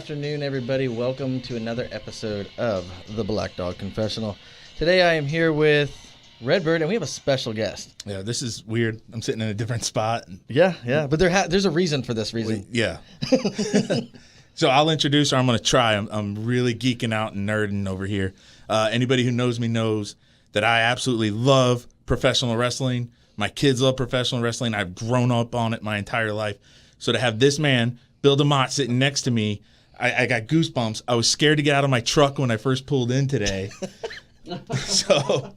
afternoon, everybody. Welcome to another episode of the Black Dog Confessional. Today I am here with Redbird, and we have a special guest. Yeah, this is weird. I'm sitting in a different spot. Yeah, but there's a reason for this reason. Yeah. So I'll introduce her. I'm going to try. I'm really geeking out and nerding over here. Anybody who knows me knows that I absolutely love professional wrestling. My kids love professional wrestling. I've grown up on it my entire life. So to have this man, Bill DeMott, sitting next to me, I got goosebumps. I was scared to get out of my truck when I first pulled in today. So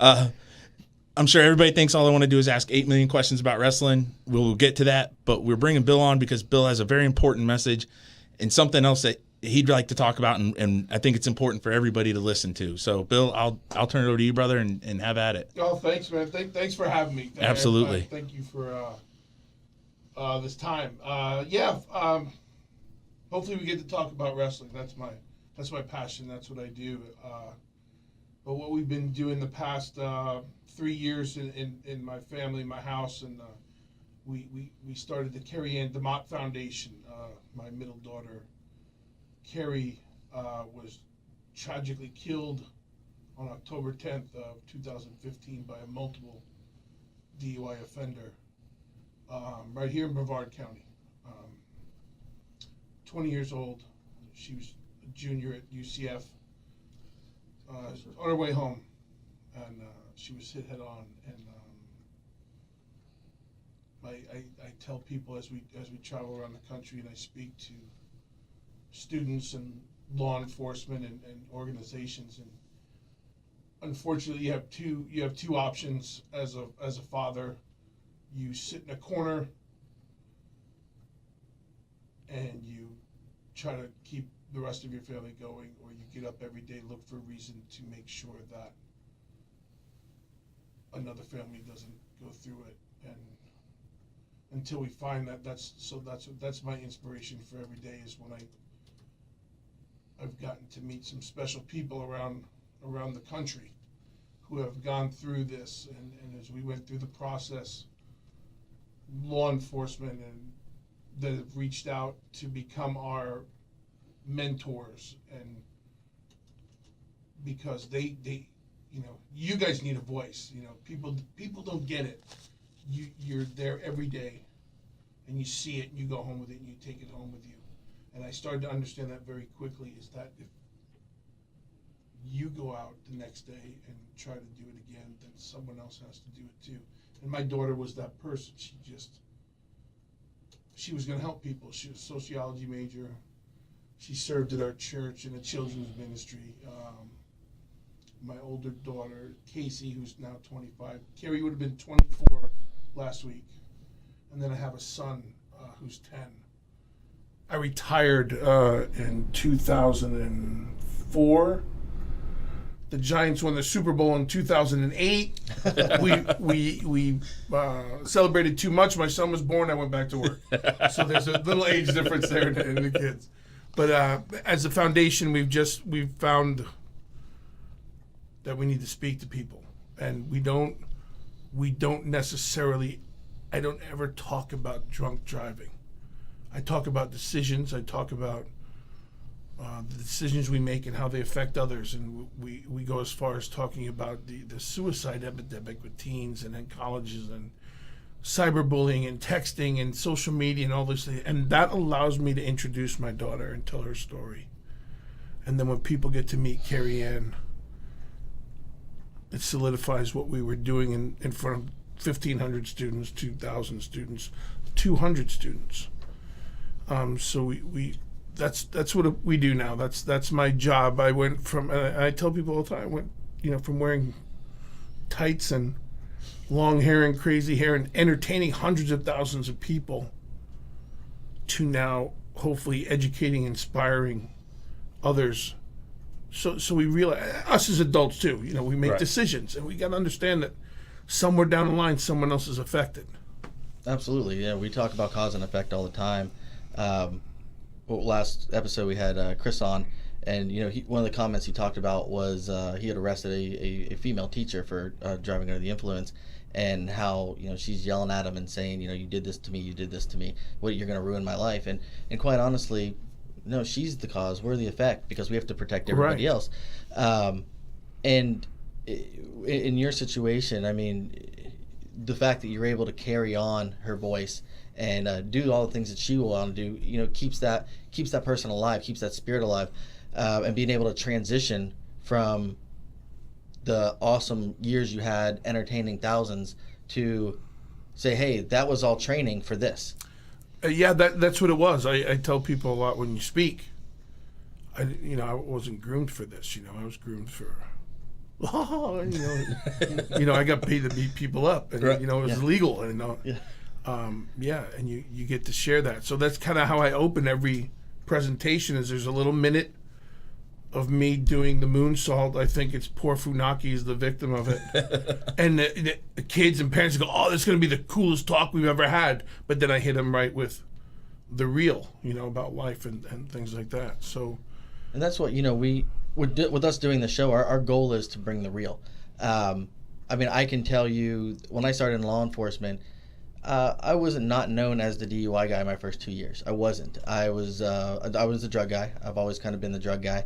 I'm sure everybody thinks all I want to do is ask 8 million questions about wrestling. We'll get to that, but we're bringing Bill on because Bill has a very important message and something else that he'd like to talk about, and I think it's important for everybody to listen to. So, Bill, I'll turn it over to you, brother, and have at it. Oh, thanks, man. Thanks for having me. Absolutely. Thank you for this time. Hopefully we get to talk about wrestling. That's my passion. That's what I do. But what we've been doing the past 3 years in my family, my house, and we started the Keri-Anne DeMott Foundation. My middle daughter, Keri, was tragically killed on October 10th of 2015 by a multiple DUI offender right here in Brevard County. 20 years old. She was a junior at UCF. On her way home, and she was hit head on. And I tell people as we travel around the country and I speak to students and law enforcement and organizations, and unfortunately you have two options as a father. You sit in a corner and you try to keep the rest of your family going, or you get up every day, look for a reason to make sure that another family doesn't go through it. And until we find that's my inspiration for every day, is when I've gotten to meet some special people around the country who have gone through this, and as we went through the process, law enforcement and that have reached out to become our mentors, and because they you guys need a voice. People don't get it. You're there every day and you see it and you go home with it and you take it home with you. And I started to understand that very quickly, is that if you go out the next day and try to do it again, then someone else has to do it too. And my daughter was that person. She was going to help people. She was a sociology major. She served at our church in the children's ministry. My older daughter, Casey, who's now 25. Keri would have been 24 last week. And then I have a son who's 10. I retired in 2004. The Giants won the Super Bowl in 2008. We celebrated too much. My son was born. I went back to work. So there's a little age difference there in the kids. But as a foundation, we've found that we need to speak to people, and we don't necessarily. I don't ever talk about drunk driving. I talk about decisions. I talk about the decisions we make and how they affect others, and we go as far as talking about the suicide epidemic with teens and in colleges, and cyberbullying and texting and social media and all this things. And that allows me to introduce my daughter and tell her story. And then when people get to meet Keri-Anne, it solidifies what we were doing in front of 1,500 students, 2,000 students, 200 students. So that's what we do now. That's my job. I went from, I tell people all the time, I went, from wearing tights and long hair and crazy hair and entertaining hundreds of thousands of people, to now hopefully educating, inspiring others. So we realize, us as adults too, we make decisions, and we got to understand that somewhere down the line, someone else is affected. Absolutely, yeah. We talk about cause and effect all the time. Last episode we had Chris on, and one of the comments he talked about was he had arrested a female teacher for driving under the influence, and how she's yelling at him and saying, you did this to me, you're going to ruin my life. And quite honestly, no, she's the cause, we're the effect, because we have to protect everybody else. And in your situation, I mean, the fact that you're able to carry on her voice and do all the things that she will want to do, you know, keeps that person alive, keeps that spirit alive, and being able to transition from the awesome years you had entertaining thousands to say, hey, that was all training for this. Yeah, that's what it was. I tell people a lot when you speak, I wasn't groomed for this. I was groomed for, I got paid to beat people up, and it was legal, and and you get to share that. So that's kind of how I open every presentation. Is there's a little minute of me doing the moonsault. I think it's poor Funaki is the victim of it. And the kids and parents go, oh, this is going to be the coolest talk we've ever had. But then I hit them right with the real, about life and things like that. So, and that's what, with us doing the show, our goal is to bring the real. I mean, I can tell you, when I started in law enforcement, I was not known as the DUI guy my first 2 years. I wasn't. I was the drug guy. I've always kind of been the drug guy.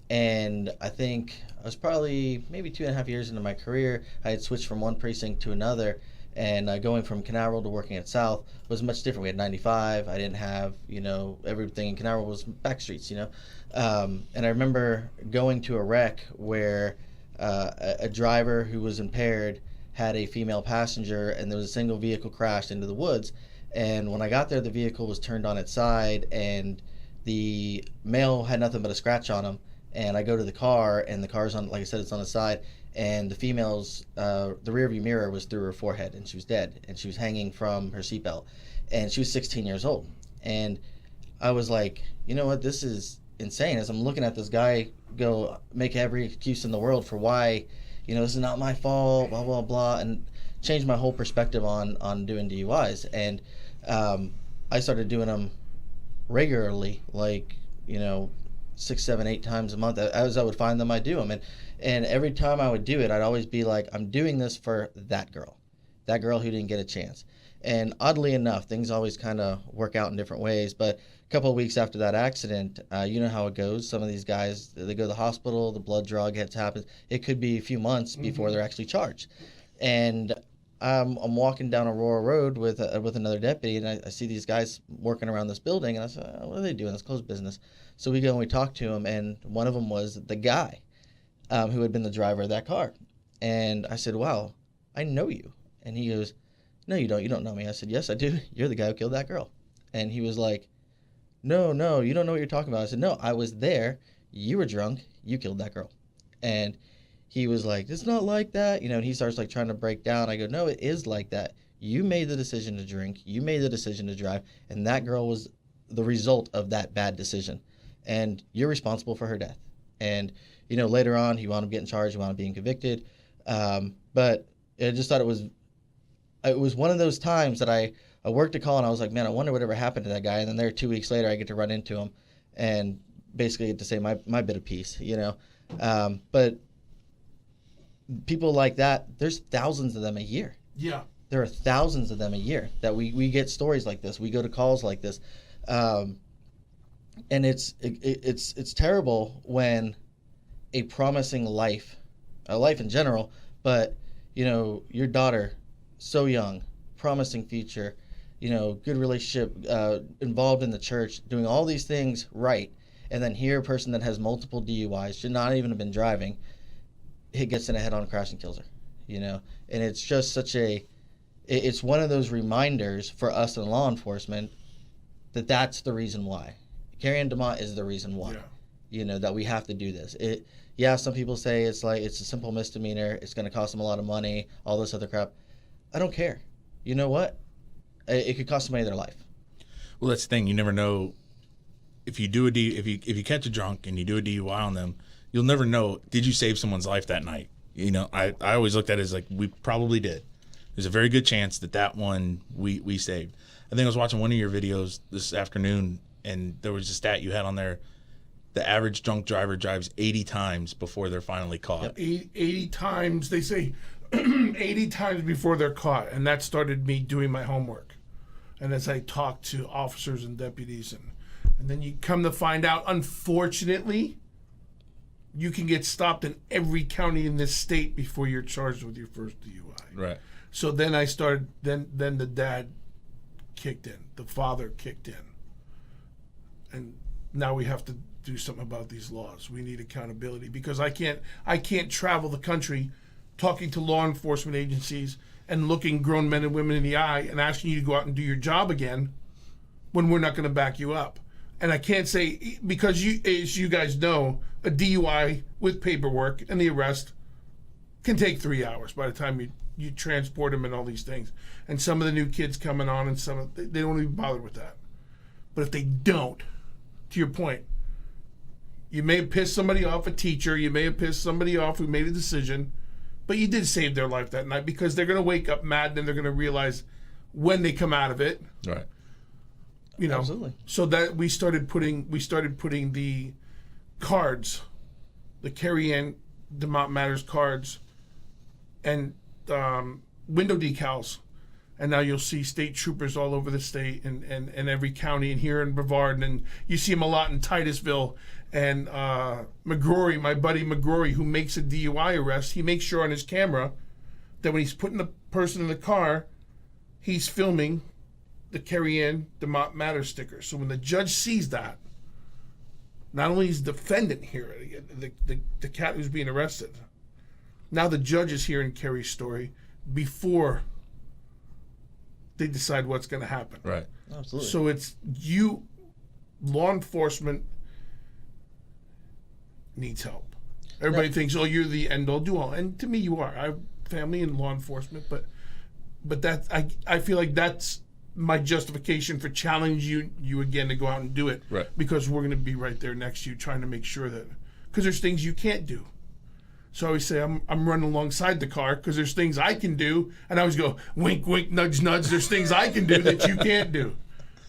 And I think I was probably maybe 2.5 years into my career. I had switched from one precinct to another, and going from Canaveral to working at South was much different. We had 95. I didn't have, everything in Canaveral was back streets, and I remember going to a wreck where a driver who was impaired had a female passenger, and there was a single vehicle crashed into the woods. And when I got there, the vehicle was turned on its side, and the male had nothing but a scratch on him. And I go to the car, and the car's on, like I said, it's on the side, and the female's, the rear view mirror was through her forehead, and she was dead, and she was hanging from her seatbelt, and she was 16 years old. And I was like, you know what, this is insane. As I'm looking at this guy go make every excuse in the world for why, this is not my fault, blah, blah, blah, and changed my whole perspective on doing DUIs. And I started doing them regularly, like 6, 7, 8 times a month. As I would find them, I'd do them, and every time I would do it, I'd always be like, I'm doing this for that girl who didn't get a chance. And oddly enough, things always kind of work out in different ways. But a couple of weeks after that accident, you know how it goes. Some of these guys, they go to the hospital, the blood draw gets happens. It could be a few months before they're actually charged. And I'm walking down Aurora Road with another deputy, and I see these guys working around this building, and I said, what are they doing? It's closed business. So we go and we talk to them, and one of them was the guy who had been the driver of that car. And I said, wow, I know you. And he goes, no, you don't. You don't know me. I said, yes, I do. You're the guy who killed that girl. And he was like, no, you don't know what you're talking about. I said, no, I was there. You were drunk. You killed that girl. And he was like, it's not like that. And he starts like trying to break down. I go, no, it is like that. You made the decision to drink. You made the decision to drive. And that girl was the result of that bad decision. And you're responsible for her death. And, later on, he wound up getting charged. He wound up being convicted. But I just thought it was one of those times that I worked a call, and I was like, man, I wonder whatever happened to that guy. And then there 2 weeks later, I get to run into him and basically get to say my bit of piece, But people like that, there's thousands of them a year. Yeah. There are thousands of them a year that we get stories like this. We go to calls like this. And it's terrible when a promising life, a life in general, but your daughter, so young, promising future, good relationship, involved in the church, doing all these things right, and then here a person that has multiple DUIs, should not even have been driving, gets in a head-on crash and kills her, and it's just it's one of those reminders for us in law enforcement that's the reason why. Keri-Anne DeMott is the reason why, that we have to do this. Some people say it's a simple misdemeanor, it's going to cost them a lot of money, all this other crap. I don't care. You know what? It could cost somebody their life. Well, that's the thing. You never know if you do if you catch a drunk and you do a DUI on them, you'll never know, did you save someone's life that night? I always looked at it as like, we probably did. There's a very good chance that one we saved. I think I was watching one of your videos this afternoon, and there was a stat you had on there. The average drunk driver drives 80 times before they're finally caught. Yep. 80 times, they say 80 times before they're caught. And that started me doing my homework. And as I talked to officers and deputies And then you come to find out, unfortunately, you can get stopped in every county in this state before you're charged with your first DUI. Right. So then I started, then the dad kicked in, the father kicked in. And now we have to do something about these laws. We need accountability, because I can't travel the country talking to law enforcement agencies and looking grown men and women in the eye and asking you to go out and do your job again when we're not going to back you up. And I can't say, because you, as you guys know, a DUI with paperwork and the arrest can take 3 hours by the time you transport them and all these things. And some of the new kids coming on, and they don't even bother with that. But if they don't, to your point, you may have pissed somebody off, a teacher, you may have pissed somebody off who made a decision, but you did save their life that night, because they're going to wake up mad, and they're going to realize when they come out of it. Right. You know, Absolutely. so that we started putting the cards, the Keri-Anne DeMott Matters cards, and window decals, and now you'll see state troopers all over the state and every county, and here in Brevard, and you see them a lot in Titusville. And McGrory, my buddy McGrory, who makes a DUI arrest, he makes sure on his camera that when he's putting the person in the car, he's filming the Keri-Anne DeMott Matters sticker. So when the judge sees that, not only is the defendant here, the cat who's being arrested, now the judge is hearing Keri's story before they decide what's going to happen. Right. Absolutely. So it's you, law enforcement needs help. Everybody thinks, oh, you're the end all do all, and to me, you are. I have family in law enforcement, but that I feel like that's my justification for challenging you again to go out and do it. Right. Because we're going to be right there next to you, trying to make sure that, because there's things you can't do. So I always say I'm running alongside the car because there's things I can do, and I always go wink, wink, nudge, nudge. There's things I can do that you can't do,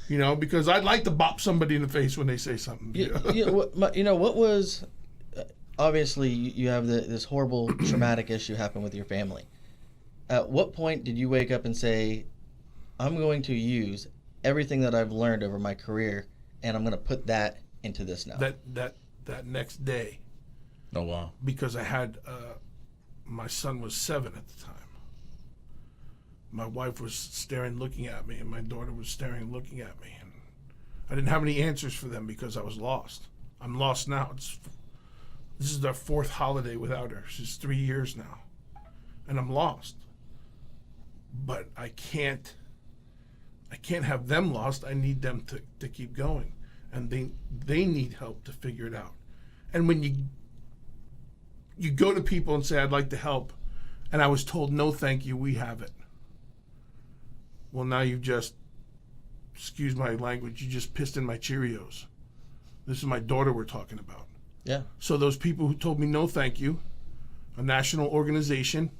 you know, because I'd like to bop somebody in the face when they say something. What was obviously you have this horrible traumatic issue happen with your family. At what point did you wake up and say, I'm going to use everything that I've learned over my career, and I'm going to put that into this now? That next day. Oh, wow. Because I had, my son was 7 at the time. My wife was staring, looking at me, and my daughter was staring, looking at me. And I didn't have any answers for them because I was lost. I'm lost now. This is our 4th holiday without her. She's 3 years now. And I'm lost. But I can't have them lost. I need them to keep going. And they need help to figure it out. And when you go to people and say, I'd like to help, and I was told, no, thank you, we have it. Well, now you've just, excuse my language, you just pissed in my Cheerios. This is my daughter we're talking about. Yeah. So those people who told me no, thank you, a national organization,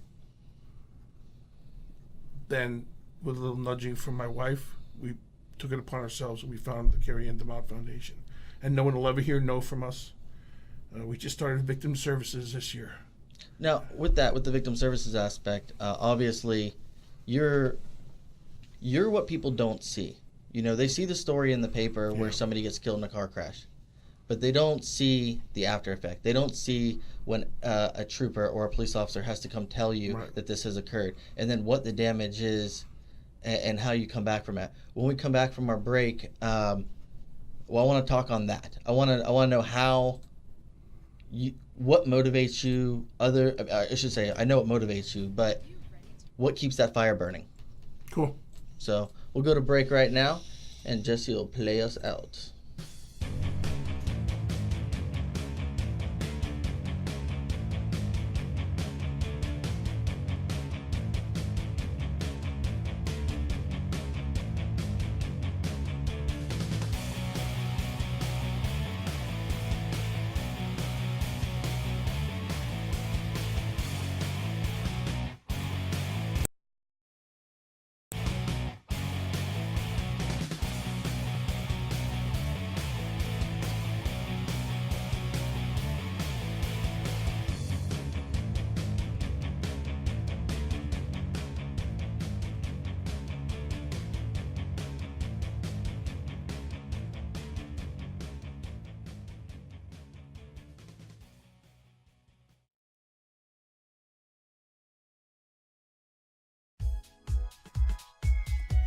then with a little nudging from my wife, we took it upon ourselves and we founded the Keri-Anne DeMott Foundation. And no one will ever hear no from us. We just started victim services this year. Now, with the victim services aspect, obviously, you're what people don't see. You know, they see the story in the paper where somebody gets killed in a car crash, but they don't see the after effect. They don't see when a trooper or a police officer has to come tell you that this has occurred, and then what the damage is and how you come back from it. When we come back from our break, I want to talk on that. I want to know how. What motivates you? I should say, I know what motivates you, but what keeps that fire burning? Cool. So we'll go to break right now, and Jesse will play us out.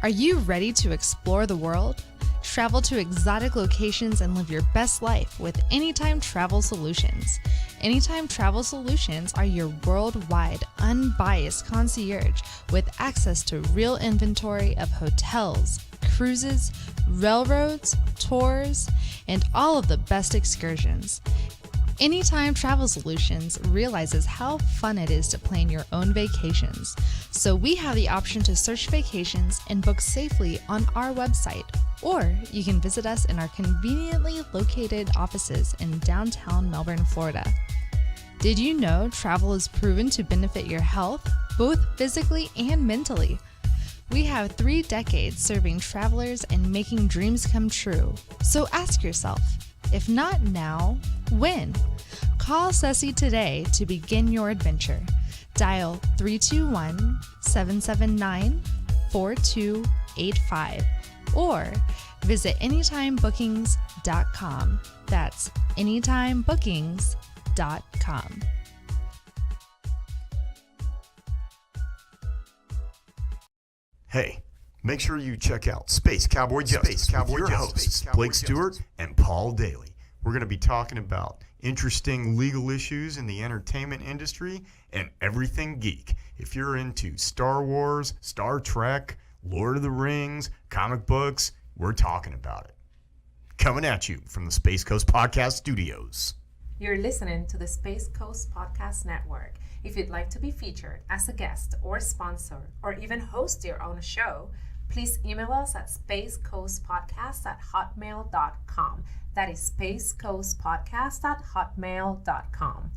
Are you ready to explore the world? Travel to exotic locations and live your best life with Anytime Travel Solutions. Anytime Travel Solutions are your worldwide, unbiased concierge with access to real inventory of hotels, cruises, railroads, tours, and all of the best excursions. Anytime Travel Solutions realizes how fun it is to plan your own vacations, so we have the option to search vacations and book safely on our website, or you can visit us in our conveniently located offices in downtown Melbourne, Florida. Did you know travel is proven to benefit your health, both physically and mentally? We have 3 decades serving travelers and making dreams come true. So ask yourself, if not now, when? Call Ceci today to begin your adventure. Dial 321-779-4285 or visit anytimebookings.com. That's anytimebookings.com. Hey, make sure you check out Space Cowboy Justice with your hosts, Blake Stewart and Paul Daly. We're going to be talking about interesting legal issues in the entertainment industry and everything geek. If you're into Star Wars, Star Trek, Lord of the Rings, comic books, we're talking about it. Coming at you from the Space Coast Podcast Studios. You're listening to the Space Coast Podcast Network. If you'd like to be featured as a guest or sponsor or even host your own show, please email us at spacecoastpodcast@hotmail.com. That is spacecoastpodcast@hotmail.com.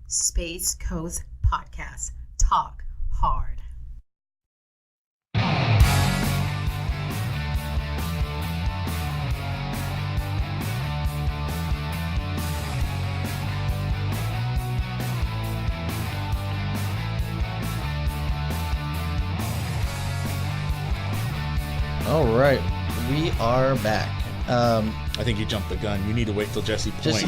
Space Coast Podcast. Talk hard. All right, we are back. I think you jumped the gun. You need to wait till Jesse points.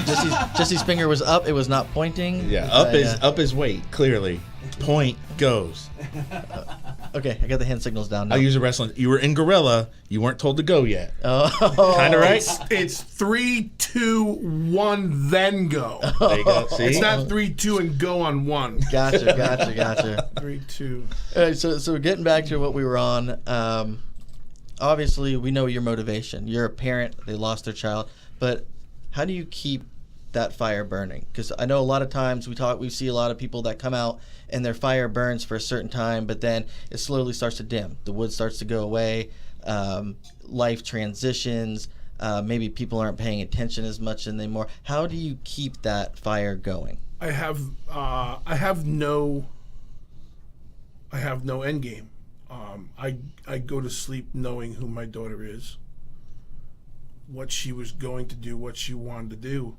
Jesse's finger was up. It was not pointing. Yeah, up is weight, clearly. Point goes. Okay, I got the hand signals down now. I'll use a wrestling. You were in Gorilla. You weren't told to go yet. Oh. Kind of right? It's 3, 2, 1, then go. There you go. See? It's not 3, 2, and go on 1. Gotcha. 3, 2. All right, so getting back to what we were on, obviously we know your motivation. You're a parent, they lost their child, but how do you keep that fire burning? Because I know a lot of times we see a lot of people that come out and their fire burns for a certain time, but then it slowly starts to dim. The wood starts to go away, life transitions, maybe people aren't paying attention as much anymore. How do you keep that fire going? I have no end game. I go to sleep knowing who my daughter is, what she was going to do, what she wanted to do,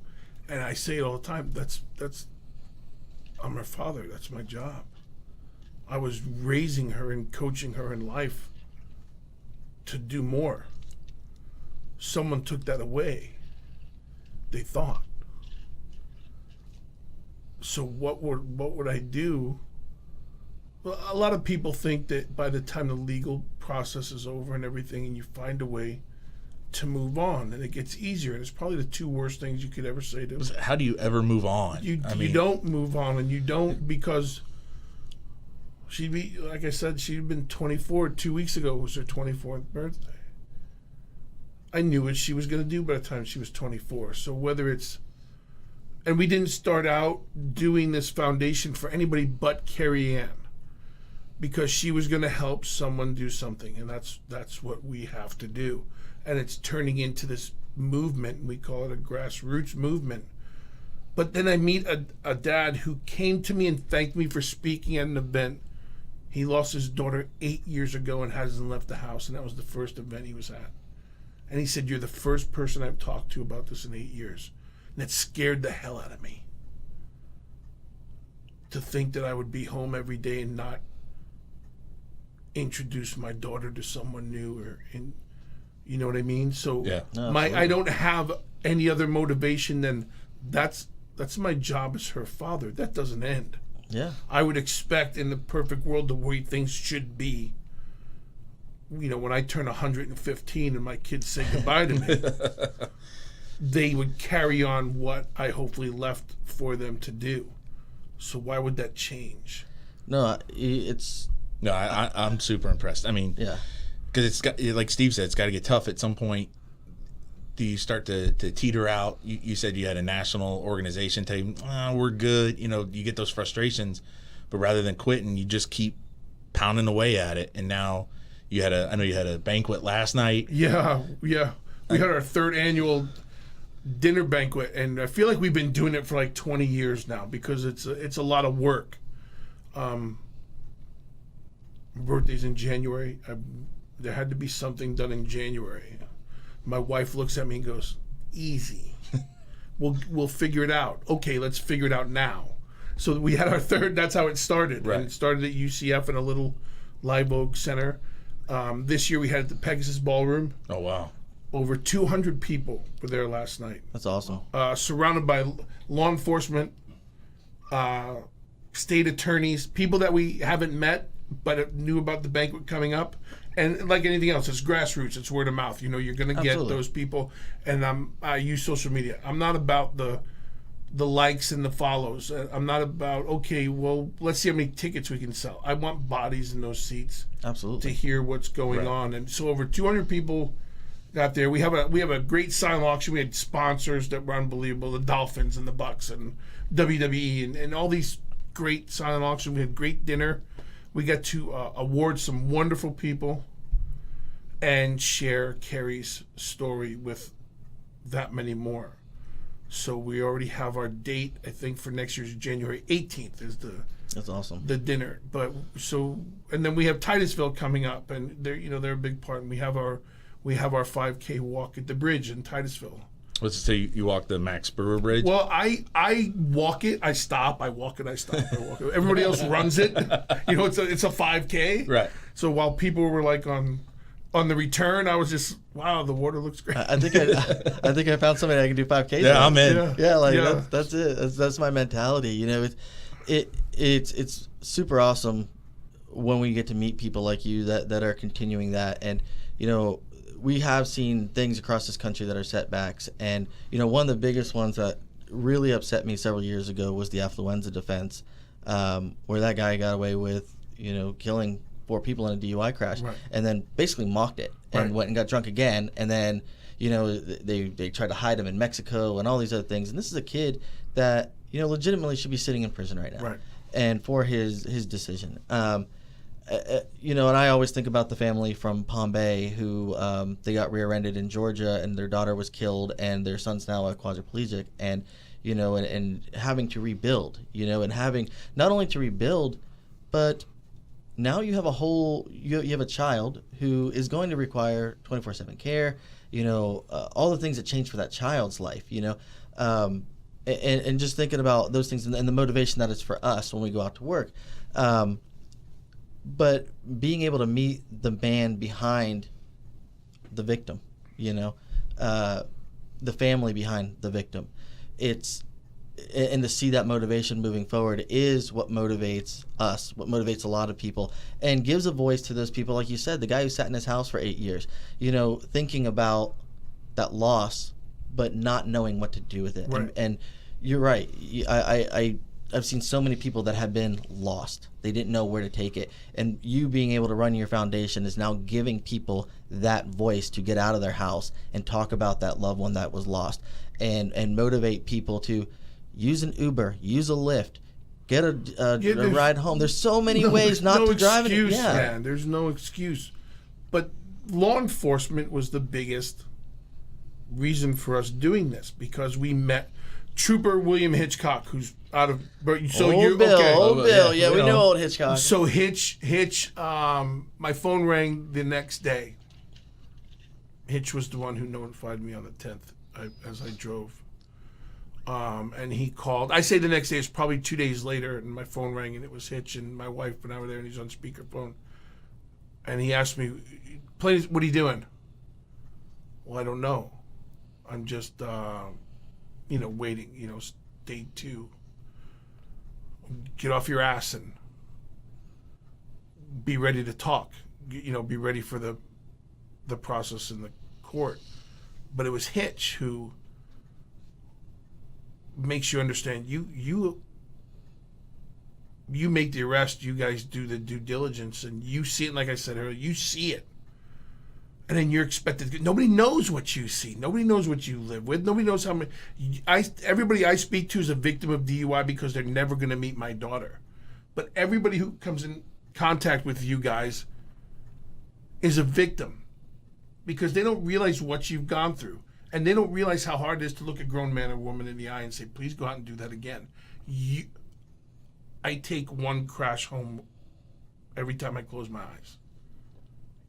and I say it all the time. I'm her father. That's my job. I was raising her and coaching her in life to do more. Someone took that away. They thought. So what would I do? Well, a lot of people think that by the time the legal process is over and everything, and you find a way to move on, and it gets easier. And it's probably the 2 worst things you could ever say to. How do you ever move on? You don't move on, and you don't, because like I said, she'd been 24 2 weeks ago. Was her 24th birthday. I knew what she was going to do by the time she was 24. So whether it's, and we didn't start out doing this foundation for anybody but Keri-Anne, because she was going to help someone do something, and that's what we have to do. And it's turning into this movement. We call it a grassroots movement. But then I meet a dad who came to me and thanked me for speaking at an event. He lost his daughter 8 years ago and hasn't left the house, and that was the first event he was at. And he said, "You're the first person I've talked to about this in 8 years." And it scared the hell out of me. To think that I would be home every day and not introduce my daughter to someone new, you know what I mean? So yeah. I don't have any other motivation than that's my job as her father. That doesn't end. Yeah. I would expect in the perfect world the way things should be, when I turn 115 and my kids say goodbye to me, they would carry on what I hopefully left for them to do. So why would that change? No, I'm super impressed. I mean, yeah. Because it's got, like Steve said, it's got to get tough at some point. Do you start to teeter out? You said you had a national organization tell you, we're good. You get those frustrations, but rather than quitting, you just keep pounding away at it. And now I know you had a banquet last night. Yeah. We had our 3rd annual dinner banquet, and I feel like we've been doing it for like 20 years now because it's a lot of work. My birthday's in January. There had to be something done in January. My wife looks at me and goes, "Easy. We'll figure it out." Okay, let's figure it out now. So we had our 3rd. That's how it started. Right. And it started at UCF in a little Live Oak Center. This year we had it at the Pegasus Ballroom. Oh, wow. Over 200 people were there last night. That's awesome. Surrounded by law enforcement, state attorneys, people that we haven't met but knew about the banquet coming up. And like anything else, it's grassroots. It's word of mouth. You're going to get Absolutely. those people. And I use social media. I'm not about the likes and the follows. I'm not about, okay, well, let's see how many tickets we can sell. I want bodies in those seats Absolutely. to hear what's going on. And so over 200 people got there. We have a great silent auction. We had sponsors that were unbelievable, the Dolphins and the Bucks and WWE and all these great silent auctions. We had great dinner. We got to award some wonderful people and share Keri's story with that many more. So we already have our date. I think for next year's January 18th is That's awesome. the dinner. And then we have Titusville coming up, and they're a big part. And we have our 5K walk at the bridge in Titusville. What's it say? You walk the Max Brewer Bridge? Well, I walk it, I stop, I walk it, I stop, I walk it. Everybody else runs it. It's a 5K. Right. So while people were like on the return, I was just, wow, the water looks great. I think I found somebody I can do 5Ks. Yeah, I'm in. That's it. That's my mentality. It's super awesome when we get to meet people like you that are continuing that. And we have seen things across this country that are setbacks, and one of the biggest ones that really upset me several years ago was the affluenza defense, where that guy got away with killing 4 people in a DUI crash, Right. and then basically mocked it and Right. went and got drunk again, and then they tried to hide him in Mexico and all these other things. And this is a kid that legitimately should be sitting in prison right now, Right. and for his decision. And I always think about the family from Palm Bay who they got rear-ended in Georgia, and their daughter was killed, and their son's now a quadriplegic, and and having to rebuild, and having not only to rebuild, but now you have you have a child who is going to require 24/7 care, all the things that change for that child's life, and just thinking about those things and the motivation that it's for us when we go out to work. But being able to meet the man behind the victim, the family behind the victim, and to see that motivation moving forward is what motivates us, what motivates a lot of people, and gives a voice to those people, like you said, the guy who sat in his house for 8 years, thinking about that loss, but not knowing what to do with it. Right. And you're right. I've seen so many people that have been lost. They didn't know where to take it. And you being able to run your foundation is now giving people that voice to get out of their house and talk about that loved one that was lost, and motivate people to use an Uber, use a Lyft, get a ride home. There's so many ways not to drive. Excuse, man. There's no excuse. But law enforcement was the biggest reason for us doing this, because we met Trooper William Hitchcock, who's out of Bill, yeah, we know old Hitchcock. So Hitch, my phone rang the next day. Hitch was the one who notified me on the 10th as I drove. And he called. I say the next day, it's probably 2 days later, and my phone rang, and it was Hitch, and my wife and I were there, and he's on speakerphone. And he asked me, what are you doing? Well, I don't know. I'm just, waiting, day 2. Get off your ass and be ready to talk. be ready for the process in the court. But it was Hitch who makes you understand you make the arrest, you guys do the due diligence, and you see it. Like I said earlier, you see it, and then you're expected. Nobody knows what you see. Nobody knows what you live with. Nobody knows how many. Everybody I speak to is a victim of DUI because they're never going to meet my daughter. But everybody who comes in contact with you guys is a victim because they don't realize what you've gone through, and they don't realize how hard it is to look a grown man or woman in the eye and say, "Please go out and do that again." I take one crash home every time I close my eyes.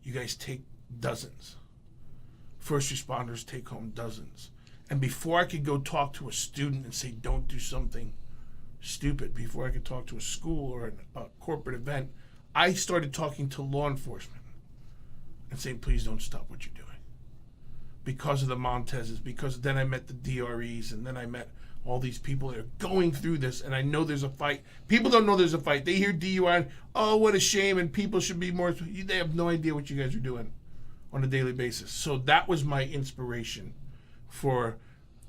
You guys take dozens. First responders take home dozens. And before I could go talk to a student and say, don't do something stupid, before I could talk to a school or a corporate event, I started talking to law enforcement and saying, please don't stop what you're doing. Because of the Montezes, because then I met the DREs, and then I met all these people that are going through this, and I know there's a fight. People don't know there's a fight. They hear DUI, and, oh, what a shame, and people should be more. They have no idea what you guys are doing on a daily basis. So that was my inspiration for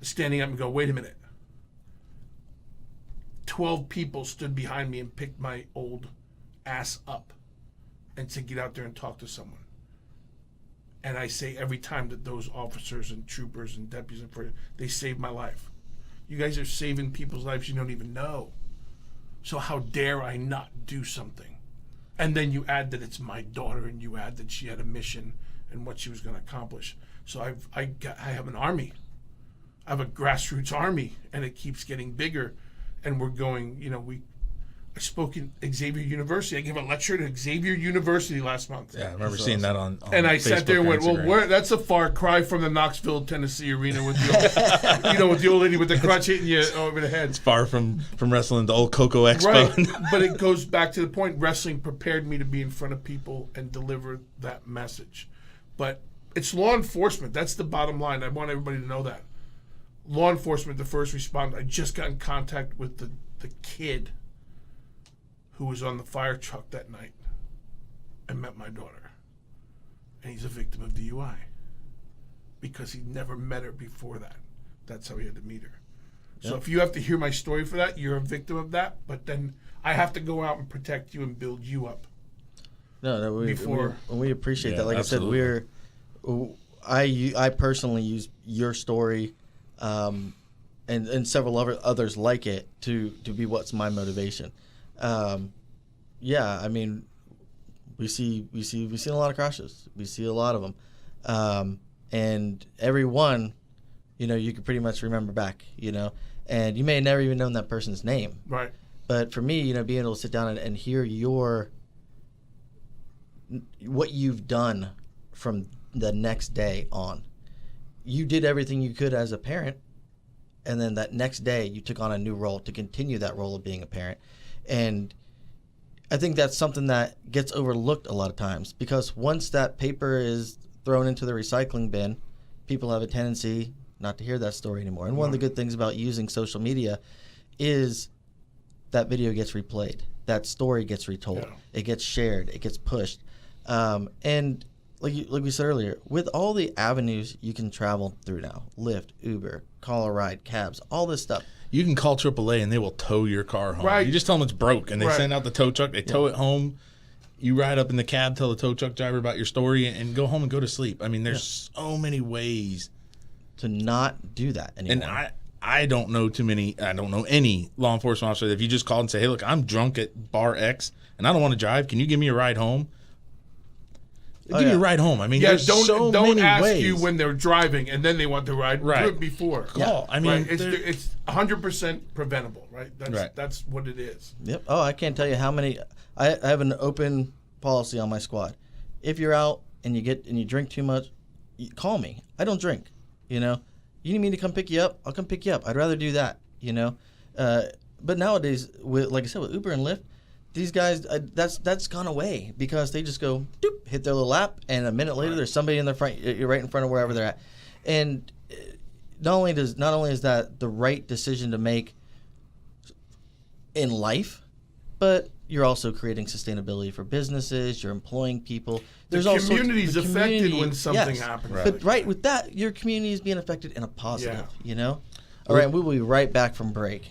standing up and go, wait a minute. 12 people stood behind me and picked my old ass up and said, get out there and talk to someone. And I say every time that those officers and troopers and deputies, they saved my life. You guys are saving people's lives you don't even know. So how dare I not do something? And then you add that it's my daughter, and you add that she had a mission and what she was going to accomplish. So I have an army. I have a grassroots army, and it keeps getting bigger. And we're going, I spoke in Xavier University. I gave a lecture at Xavier University last month. Yeah, I remember seeing that on and I Facebook sat there and went, Instagram. well, that's a far cry from the Knoxville, Tennessee arena with the old, with the old lady with the crutch hitting you over the head. It's far from wrestling the old Coco Expo. Right, but it goes back to the point. Wrestling prepared me to be in front of people and deliver that message. But it's law enforcement. That's the bottom line. I want everybody to know that. Law enforcement, the first responder. I just got in contact with the kid who was on the fire truck that night and met my daughter. And he's a victim of DUI because he never met her before that. That's how he had to meet her. So if you have to hear my story for that, you're a victim of that, but then I have to go out and protect you and build you up. No, we appreciate that. Like absolutely. I said, I personally use your story and several others like it to be what's my motivation. I mean, we see a lot of crashes. We see a lot of them, and every one, you can pretty much remember back, and you may have never even known that person's name. Right. But for me, being able to sit down and hear what you've done from the next day on, you did everything you could as a parent, and then that next day you took on a new role to continue that role of being a parent. And I think that's something that gets overlooked a lot of times, because once that paper is thrown into the recycling bin, people have a tendency not to hear that story anymore. And one of the good things about using social media is that video gets replayed, that story gets retold, it gets shared, it gets pushed. And like we said earlier, with all the avenues you can travel through now, Lyft, Uber, call a ride, cabs, all this stuff. You can call AAA and they will tow your car home. Right. You just tell them it's broke, and they send out the tow truck. They tow it home. You ride up in the cab, tell the tow truck driver about your story, and go home and go to sleep. I mean, there's so many ways to not do that anymore. And I don't know too many. I don't know any law enforcement officer that if you just call and say, hey, look, I'm drunk at bar X and I don't want to drive. Can you give me a ride home? Give me a ride home. I mean, there's so don't many ask ways. you when they're driving and then they want the ride. Right. Do it before. Call. I mean, it's 100% preventable, right? That's what it is. Yep. Oh, I can't tell you how many. I have an open policy on my squad. If you're out and you drink too much, call me. I don't drink. You need me to come pick you up, I'll come pick you up. I'd rather do that. But nowadays, like I said, with Uber and Lyft, these guys, that's gone away because they just go doop, hit their little app, and a minute later there's somebody in the front, you're right in front of wherever they're at. And not only is that the right decision to make in life, but you're also creating sustainability for businesses. You're employing people. The community's affected when something happens. But with that, your community is being affected in a positive. Yeah. All right, we will be right back from break.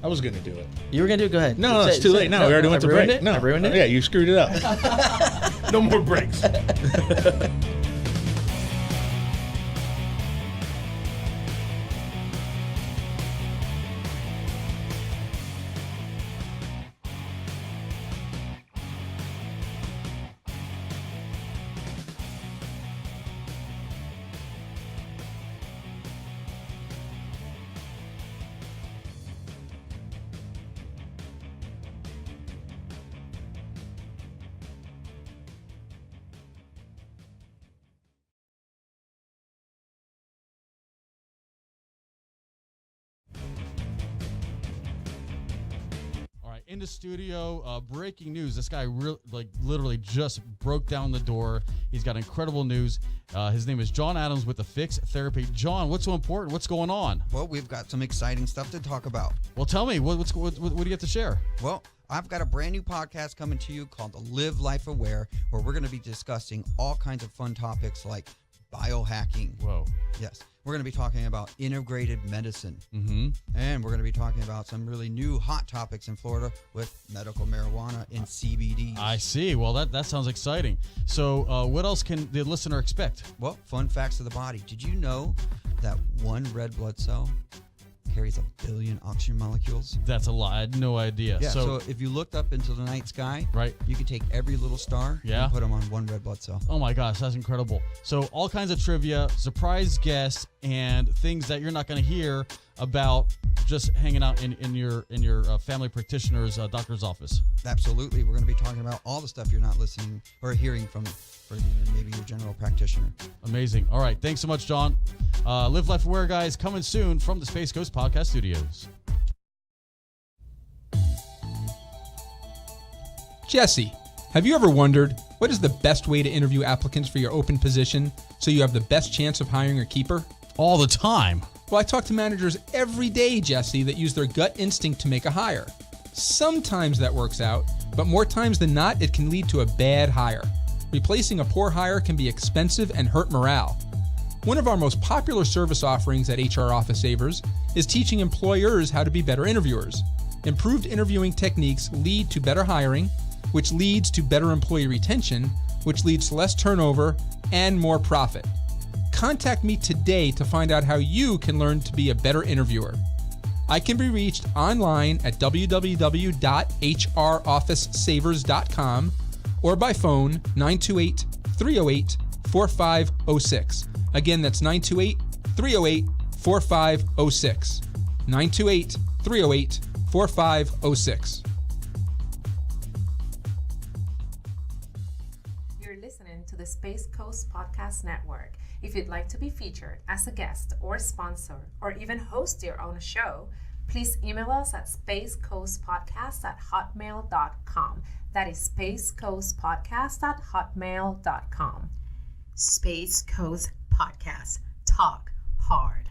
I was going to do it. You were going to do it? Go ahead. No, it's too late. No, we already went to break. I ruined it? Yeah, you screwed it up. No more breaks. In the studio, breaking news. This guy literally just broke down the door. He's got incredible news. His name is John Adams with The Fix Therapy. John, what's so important? What's going on? Well, we've got some exciting stuff to talk about. Well, tell me, what do you have to share? Well, I've got a brand new podcast coming to you called The Live Life Aware, where we're going to be discussing all kinds of fun topics like biohacking. Whoa. Yes. We're going to be talking about integrated medicine. Mm-hmm. And we're going to be talking about some really new hot topics in Florida with medical marijuana and CBD. I see. Well, that sounds exciting. So what else can the listener expect? Well, fun facts of the body. Did you know that one red blood cell carries 1 billion oxygen molecules? That's a lot. I had no idea. Yeah, so if you looked up into the night sky, right, you could take every little star and put them on one red blood cell. Oh my gosh, that's incredible. So all kinds of trivia, surprise guests, and things that you're not going to hear about just hanging out in your family practitioner's doctor's office. Absolutely. We're going to be talking about all the stuff you're not listening or hearing from maybe your general practitioner. Amazing. All right. Thanks so much, John. Live Life Aware, guys, coming soon from the Space Coast Podcast Studios. Jesse, have you ever wondered what is the best way to interview applicants for your open position so you have the best chance of hiring a keeper? All the time. Well, I talk to managers every day, Jesse, that use their gut instinct to make a hire. Sometimes that works out, but more times than not, it can lead to a bad hire. Replacing a poor hire can be expensive and hurt morale. One of our most popular service offerings at HR Office Savers is teaching employers how to be better interviewers. Improved interviewing techniques lead to better hiring, which leads to better employee retention, which leads to less turnover and more profit. Contact me today to find out how you can learn to be a better interviewer. I can be reached online at www.hrofficesavers.com or by phone 928-308-4506. Again, that's 928-308-4506. 928-308-4506. You're listening to the Space Coast Podcast Network. If you'd like to be featured as a guest or sponsor or even host your own show, please email us at spacecoastpodcast@hotmail.com. That is spacecoastpodcast@hotmail.com. Space Coast Podcast. Talk hard.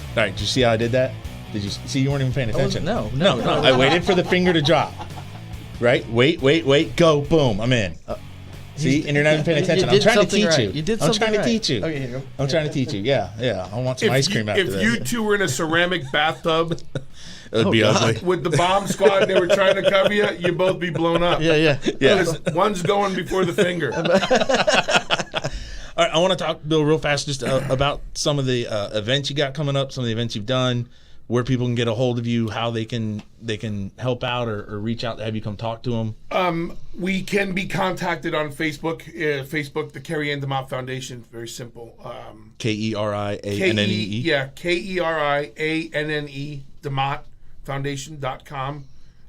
All right, did you see how I did that? Did you see? You weren't even paying attention. No. I waited for the finger to drop. Right? Wait. Go. Boom. I'm in. See? And you're not even paying attention. I'm trying to teach you. You did something I'm trying right. to teach you. Okay, here you go. I'm trying to teach you. Yeah. I want some ice cream after If this. you two were in a ceramic bathtub It would be ugly. with the bomb squad and they were trying to cover you, you'd both be blown up. Yeah. Because one's going before the finger. All right, I want to talk, Bill, real fast just about some of the events you got coming up, some of the events you've done, where people can get a hold of you, how they can help out or reach out to have you come talk to them. We can be contacted on Facebook. Facebook, the Keri-Anne DeMott Foundation. Very simple. KERIANNE. Yeah, KERIANNE, DeMott Foundation.com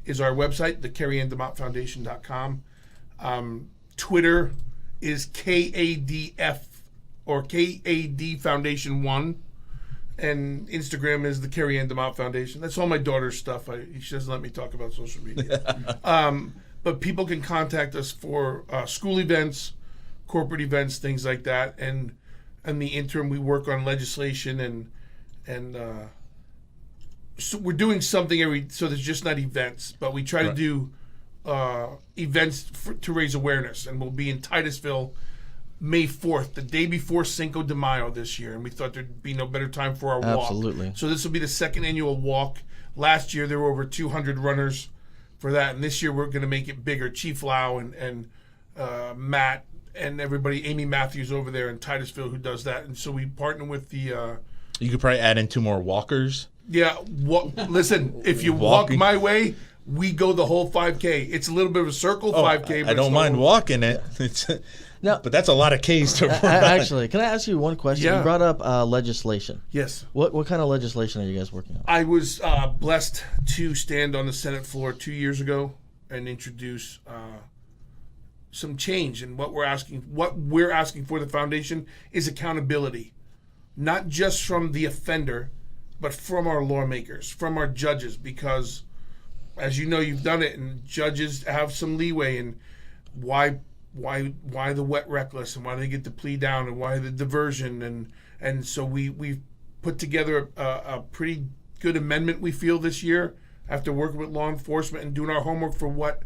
is our website, the Keri-Anne DeMott Foundation.com. Twitter is KADF or KAD Foundation 1. and Instagram is the Keri-Anne DeMott Foundation. That's all my daughter's stuff. She doesn't let me talk about social media. But people can contact us for school events, corporate events, things like that. And in the interim, we work on legislation and so we're doing something so there's just not events, but we try to do events to raise awareness. And we'll be in Titusville May 4th, the day before Cinco de Mayo this year, and we thought there'd be no better time for our walk. Absolutely. So this will be the second annual walk. Last year there were over 200 runners for that, and this year we're going to make it bigger. Chief Lau and Matt and everybody, Amy Matthews over there in Titusville who does that, and so we partner with the. You could probably add in 2 more walkers. Yeah, listen, if you walk my way, we go the whole 5K. It's a little bit of a circle 5K. But I don't mind walking it. No, but that's a lot of Ks to run. Actually, can I ask you one question? Yeah. You brought up legislation. Yes. What kind of legislation are you guys working on? I was blessed to stand on the Senate floor 2 years ago and introduce some change. And what we're asking for the foundation is accountability, not just from the offender, but from our lawmakers, from our judges, because as you know, you've done it, and judges have some leeway in why the wet reckless and why they get the plea down and why the diversion and so we've put together a pretty good amendment, we feel, this year after working with law enforcement and doing our homework for what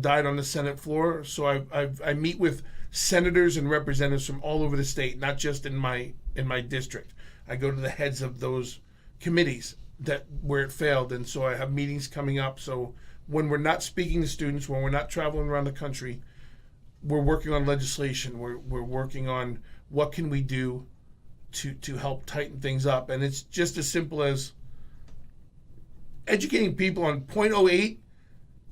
died on the Senate floor. So I meet with senators and representatives from all over the state, not just in my district. I go to the heads of those committees where it failed, and so I have meetings coming up. So when we're not speaking to students, when we're not traveling around the country, we're working on legislation. We're working on what can we do to help tighten things up. And it's just as simple as educating people on 0.08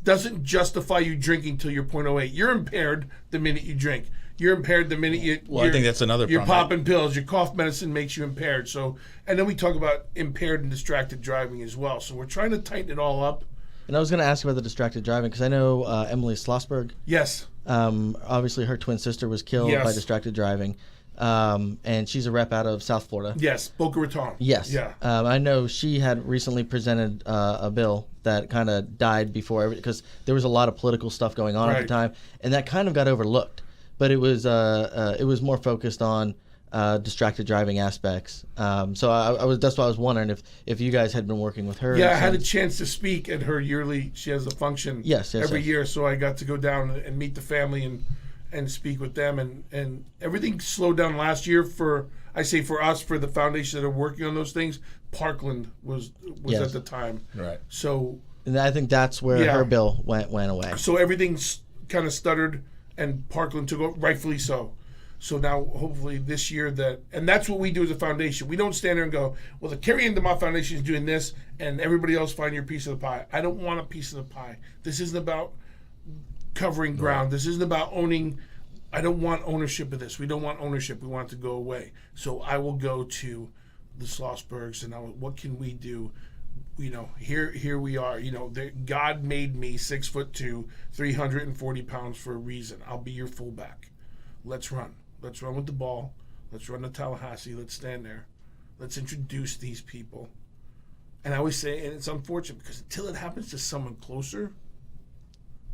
doesn't justify you drinking till you're 0.08. You're impaired the minute you drink. You're impaired the minute I think that's another you're problem. popping pills. Your cough medicine makes you impaired. So, and then we talk about impaired and distracted driving as well. So we're trying to tighten it all up. And I was going to ask you about the distracted driving because I know Emily Schlossberg. Yes. Obviously, her twin sister was killed by distracted driving, and she's a rep out of South Florida. Yes, Boca Raton. Yes. Yeah. I know she had recently presented a bill that kind of died before because there was a lot of political stuff going on at the time, and that kind of got overlooked. But it was more focused on distracted driving aspects. So that's why I was wondering if you guys had been working with her. Yeah, I had a chance to speak at her yearly. She has a function every year, so I got to go down and meet the family and speak with them. And everything slowed down last year for us, for the foundation that are working on those things. Parkland was at the time. Right. So. And I think that's where her bill went away. So everything's kind of stuttered, and Parkland took over, rightfully so. So now, hopefully, this year and that's what we do as a foundation. We don't stand there and go, well, the Keri-Anne DeMott Foundation is doing this, and everybody else find your piece of the pie. I don't want a piece of the pie. This isn't about covering ground. This isn't about owning. I don't want ownership of this. We don't want ownership. We want it to go away. So I will go to the Schlossbergs and what can we do? Here we are. God made me 6'2", 340 pounds for a reason. I'll be your fullback. Let's run. Let's run with the ball. Let's run to Tallahassee. Let's stand there. Let's introduce these people. And I always say, and it's unfortunate because until it happens to someone closer,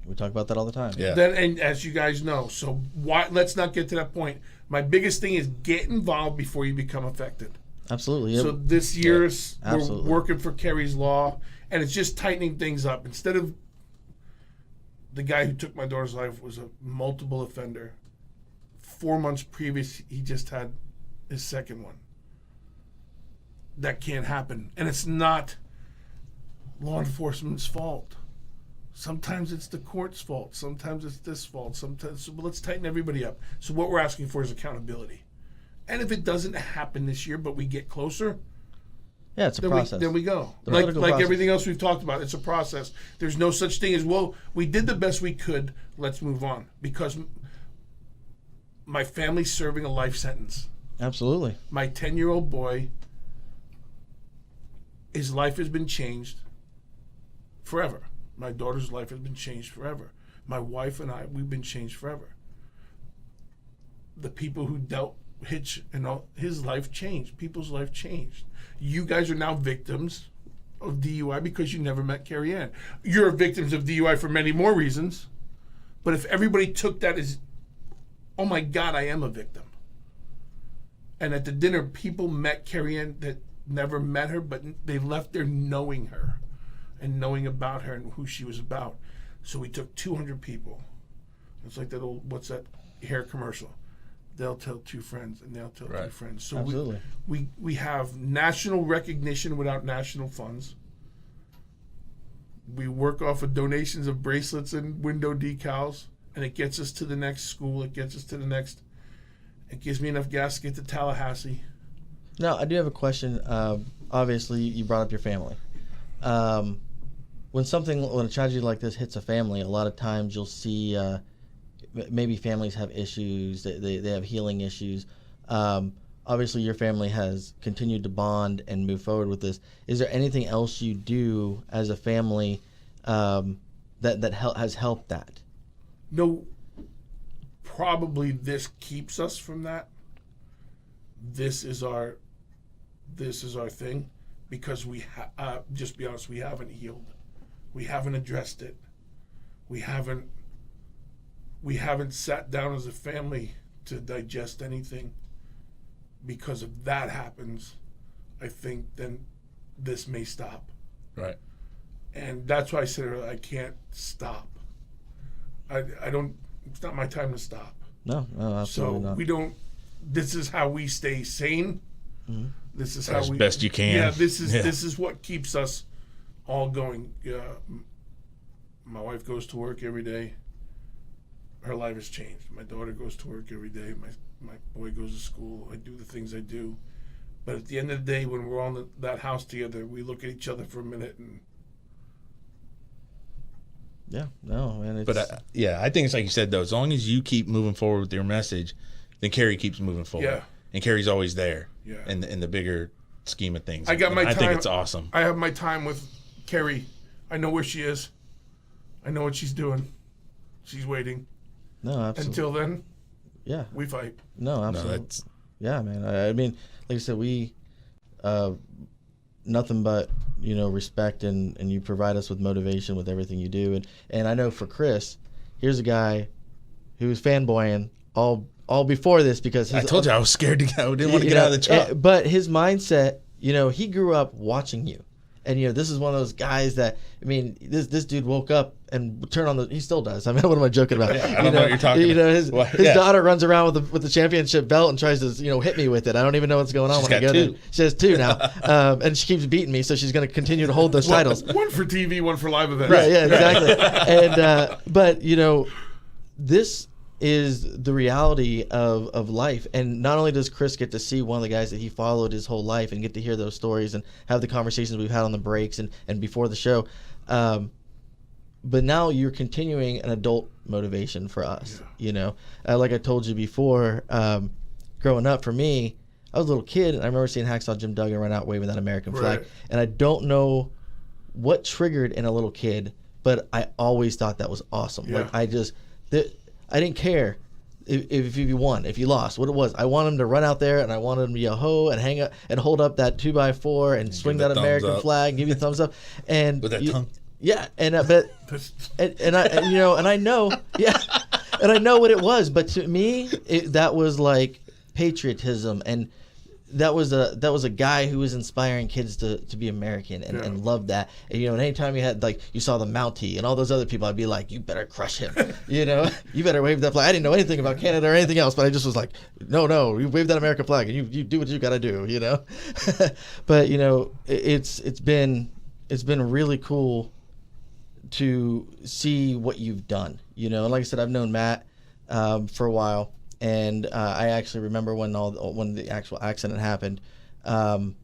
we talk about that all the time. Yeah. Then, and as you guys know, so let's not get to that point. My biggest thing is get involved before you become affected. Absolutely. So this year's we're working for Keri's Law, and it's just tightening things up. Instead of the guy who took my daughter's life was a multiple offender. 4 months previous, he just had his second one. That can't happen. And it's not law enforcement's fault. Sometimes it's the court's fault. Sometimes it's this fault. But let's tighten everybody up. So what we're asking for is accountability. And if it doesn't happen this year, but we get closer, it's a process. Then we go. Like everything else we've talked about, it's a process. There's no such thing as, well, we did the best we could, let's move on. Because my family's serving a life sentence. Absolutely. My 10-year-old boy, his life has been changed forever. My daughter's life has been changed forever. My wife and I, we've been changed forever. The people who dealt Hitch and all, his life changed. People's life changed. You guys are now victims of DUI because you never met Keri-Anne. You're victims of DUI for many more reasons. But if everybody took that as, oh my God, I am a victim. And at the dinner, people met Keri-Anne that never met her, but they left there knowing her and knowing about her and who she was about. So we took 200 people. It's like that old, what's that hair commercial? They'll tell two friends and they'll tell two friends. So Absolutely. we have national recognition without national funds. We work off of donations of bracelets and window decals, and it gets us to the next school. It gets us to the next. It gives me enough gas to get to Tallahassee. Now, I do have a question. Obviously, you brought up your family. When a tragedy like this hits a family, a lot of times you'll see maybe families have issues, they have healing issues. Obviously, your family has continued to bond and move forward with this. Is there anything else you do as a family that has helped that? No, probably this keeps us from that. This is our thing, because just be honest, we haven't healed. We haven't addressed it. We haven't sat down as a family to digest anything. Because if that happens, I think then this may stop. Right. And that's why I said earlier, I can't stop. I don't, it's not my time to stop. No, absolutely not. We don't, this is how we stay sane. Mm-hmm. This is as how we, best you can. Yeah, this is what keeps us all going. My wife goes to work every day. Her life has changed. My daughter goes to work every day. My boy goes to school. I do the things I do. But at the end of the day, when we're all in that house together, we look at each other for a minute and. Yeah, no, man. It's, But I think it's like you said, though. As long as you keep moving forward with your message, then Keri keeps moving forward. Yeah. And Keri's always there. Yeah. In the bigger scheme of things. I got my time. I think it's awesome. I have my time with Keri. I know where she is. I know what she's doing. She's waiting. No, absolutely. Until then, yeah, we fight. No, absolutely. Yeah, man. I mean, like I said, we nothing but respect, and you provide us with motivation with everything you do. And I know for Chris, here's a guy who was fanboying all before this because I told you I was scared to go. Didn't want to get out of the truck. But his mindset, he grew up watching you. And this is one of those guys that, I mean, this dude woke up and turned on he still does. I mean, what am I joking about? Yeah, I don't know what you're talking about. His daughter runs around with the championship belt and tries to hit me with it. I don't even know what's going on when I go there. She has 2 now, and she keeps beating me, so she's going to continue to hold those titles. One for TV, one for live events. Right? Yeah, exactly. And but this is the reality of life. And not only does Chris get to see one of the guys that he followed his whole life and get to hear those stories and have the conversations we've had on the breaks and before the show, but now you're continuing an adult motivation for us. Yeah. Like I told you before, growing up for me, I was a little kid and I remember seeing Hacksaw Jim Duggan run out waving that American flag. And I don't know what triggered in a little kid, but I always thought that was awesome. Yeah. Like I didn't care if you won, if you lost, what it was. I wanted him to run out there and I wanted him to yell ho and hang up and hold up that 2x4 and swing that American flag, give you a thumbs up. And with that tongue. Yeah, and and I know, yeah, and I know what it was, but to me, that was like patriotism, and that was a guy who was inspiring kids to be American and loved that. And and anytime you saw the Mountie and all those other people, I'd be like, you better crush him, you better wave that flag. I didn't know anything about Canada or anything else, but I just was like, no, you wave that American flag and you do what you got to do, But it's been really cool to see what you've done, and like I said, I've known Matt for a while. And I actually remember when the actual accident happened, and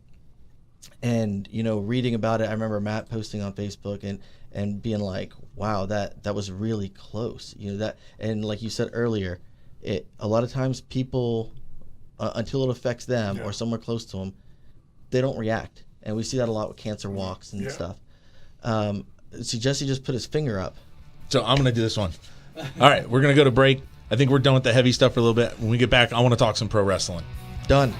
reading about it. I remember Matt posting on Facebook and being like, "Wow, that was really close." And like you said earlier, a lot of times people, until it affects them or somewhere close to them, they don't react, and we see that a lot with cancer walks and stuff. See, Jesse just put his finger up. So I'm gonna do this one. All right, we're gonna go to break. I think we're done with the heavy stuff for a little bit. When we get back, I want to talk some pro wrestling. Done.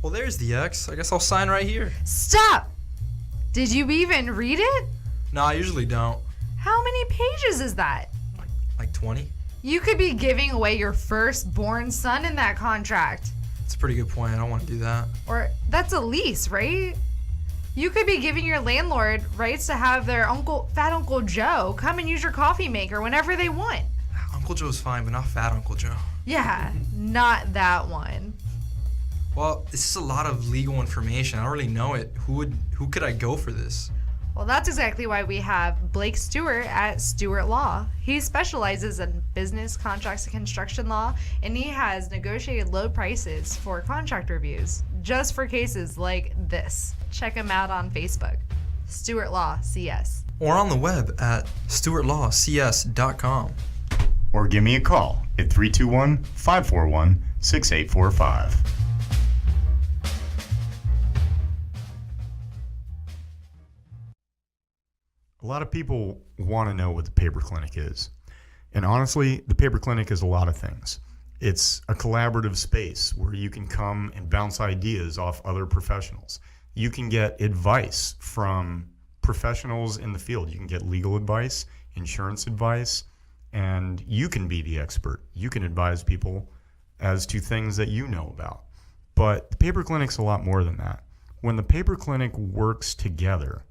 Well, there's the X. I guess I'll sign right here. Stop! Did you even read it? No, I usually don't. How many pages is that? Like 20? You could be giving away your firstborn son in that contract. That's a pretty good point. I don't want to do that. Or that's a lease, right? You could be giving your landlord rights to have their Fat Uncle Joe come and use your coffee maker whenever they want. Uncle Joe's fine, but not Fat Uncle Joe. Yeah, not that one. Well, this is a lot of legal information. I don't really know it. Who could I go for this? Well, that's exactly why we have Blake Stewart at Stewart Law. He specializes in business, contracts, and construction law, and he has negotiated low prices for contract reviews, just for cases like this. Check him out on Facebook, Stewart Law CS. Or on the web at stewartlawcs.com. Or give me a call at 321-541-6845. A lot of people want to know what the paper clinic is. And honestly, the paper clinic is a lot of things. It's a collaborative space where you can come and bounce ideas off other professionals. You can get advice from professionals in the field. You can get legal advice, insurance advice, and you can be the expert. You can advise people as to things that you know about. But the paper clinic's a lot more than that. When the paper clinic works together,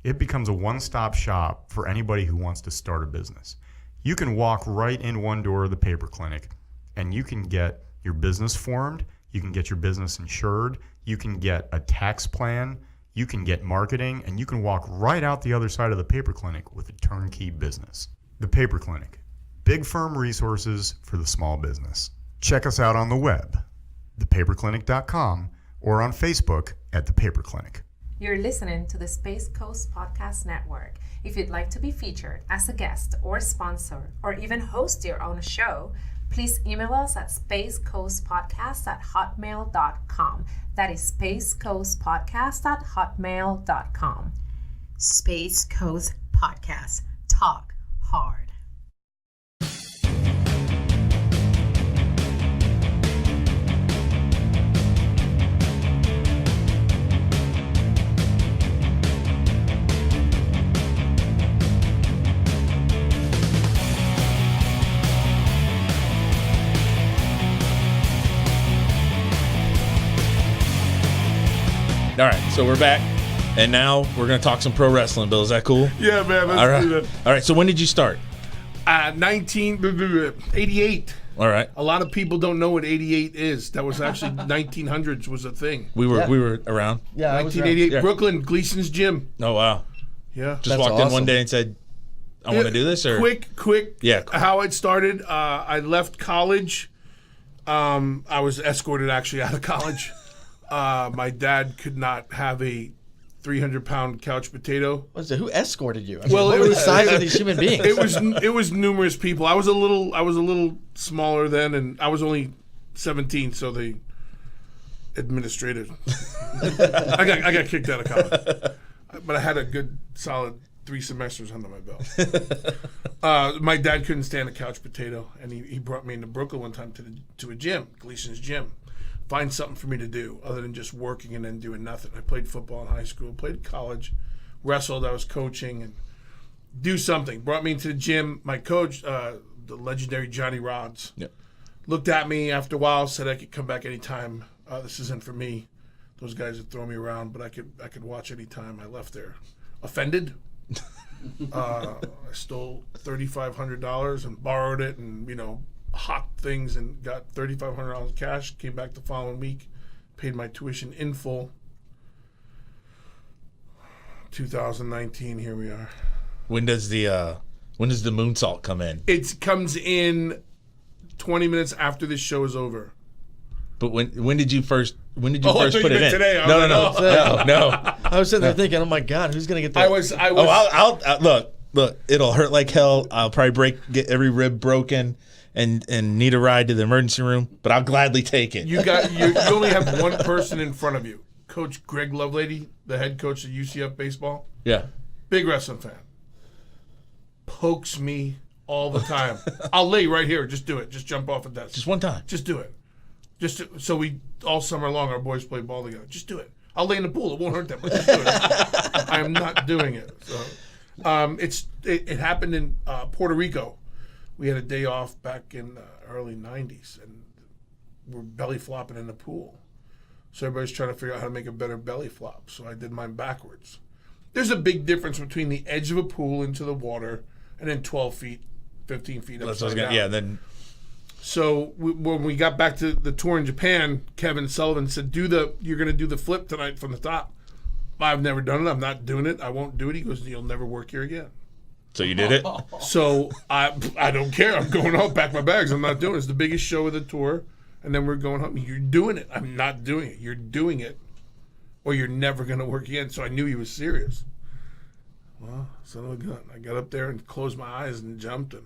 it becomes a one-stop shop for anybody who wants to start a business. You can walk right in one door of the paper clinic and you can get your business formed, you can get your business insured, you can get a tax plan, you can get marketing, and you can walk right out the other side of the paper clinic with a turnkey business. The Paper Clinic. Big firm resources for the small business. Check us out on the web, thepaperclinic.com, or on Facebook at The Paper Clinic. You're listening to the Space Coast Podcast Network. If you'd like to be featured as a guest or sponsor or even host your own show, please email us at spacecoastpodcast@hotmail.com. That is spacecoastpodcast@hotmail.com. Space Coast Podcast. Talk hard. All right, so we're back, and now we're going to talk some pro wrestling, Bill. Is that cool? Yeah, man. Let's All right. do that. All right, so when did you start? 1988. All right. A lot of people don't know what 88 is. That was actually 1900s was a thing. We were around. Yeah, I was around. 1988, Yeah. Brooklyn, Gleason's Gym. Oh, wow. Yeah. Just That's walked in one awesome. day and said, I want to do this? Or Quick. Yeah. How it started, I left college. I was escorted actually out of college. My dad could not have a 300-pound couch potato. Who escorted you? I mean, Well, what it were was the size of these human beings? It was numerous people. I was a little smaller then, and I was only 17, so they administrated. I got kicked out of college, but I had a good solid 3 semesters under my belt. My dad couldn't stand a couch potato, and he brought me into Brooklyn one time to a gym, Gleason's Gym. Find something for me to do other than just working and then doing nothing. I played football in high school, played college, wrestled, I was coaching, and do something. Brought me into the gym. My coach, the legendary Johnny Rods, looked at me after a while, said I could come back anytime. This isn't for me. Those guys would throw me around, but I could watch anytime. I left there offended, I stole $3,500 and borrowed it, and hawked things and got $3,500 cash. Came back the following week, paid my tuition in full. 2019, here we are. When does the moonsault come in? It comes in 20 minutes after this show is over. But when did you first put it in? Today. No. I was sitting there thinking, oh my God, who's gonna get that? I was. I'll look. It'll hurt like hell. I'll probably get every rib broken and need a ride to the emergency room. But I'll gladly take it. You only have one person in front of you. Coach Greg Lovelady, the head coach of UCF baseball. Yeah. Big wrestling fan. Pokes me all the time. I'll lay right here. Just do it. Just jump off a desk. Just one time. Just do it. So we all summer long our boys play ball together. Just do it. I'll lay in the pool. It won't hurt that much. Just do it. I am not doing it. So it happened in Puerto Rico. We had a day off back in the early 90s, and we're belly flopping in the pool. So everybody's trying to figure out how to make a better belly flop. So I did mine backwards. There's a big difference between the edge of a pool into the water and then 12 feet, 15 feet upside down. Yeah, then. So when we got back to the tour in Japan, Kevin Sullivan said, you're going to do the flip tonight from the top. I've never done it. I'm not doing it. I won't do it. He goes, you'll never work here again. So you did it? So I don't care. I'm going home, pack my bags. I'm not doing it. It's the biggest show of the tour. And then we're going home. You're doing it. I'm not doing it. You're doing it, or you're never going to work again. So I knew he was serious. Well, son of a gun. I got up there and closed my eyes and jumped, and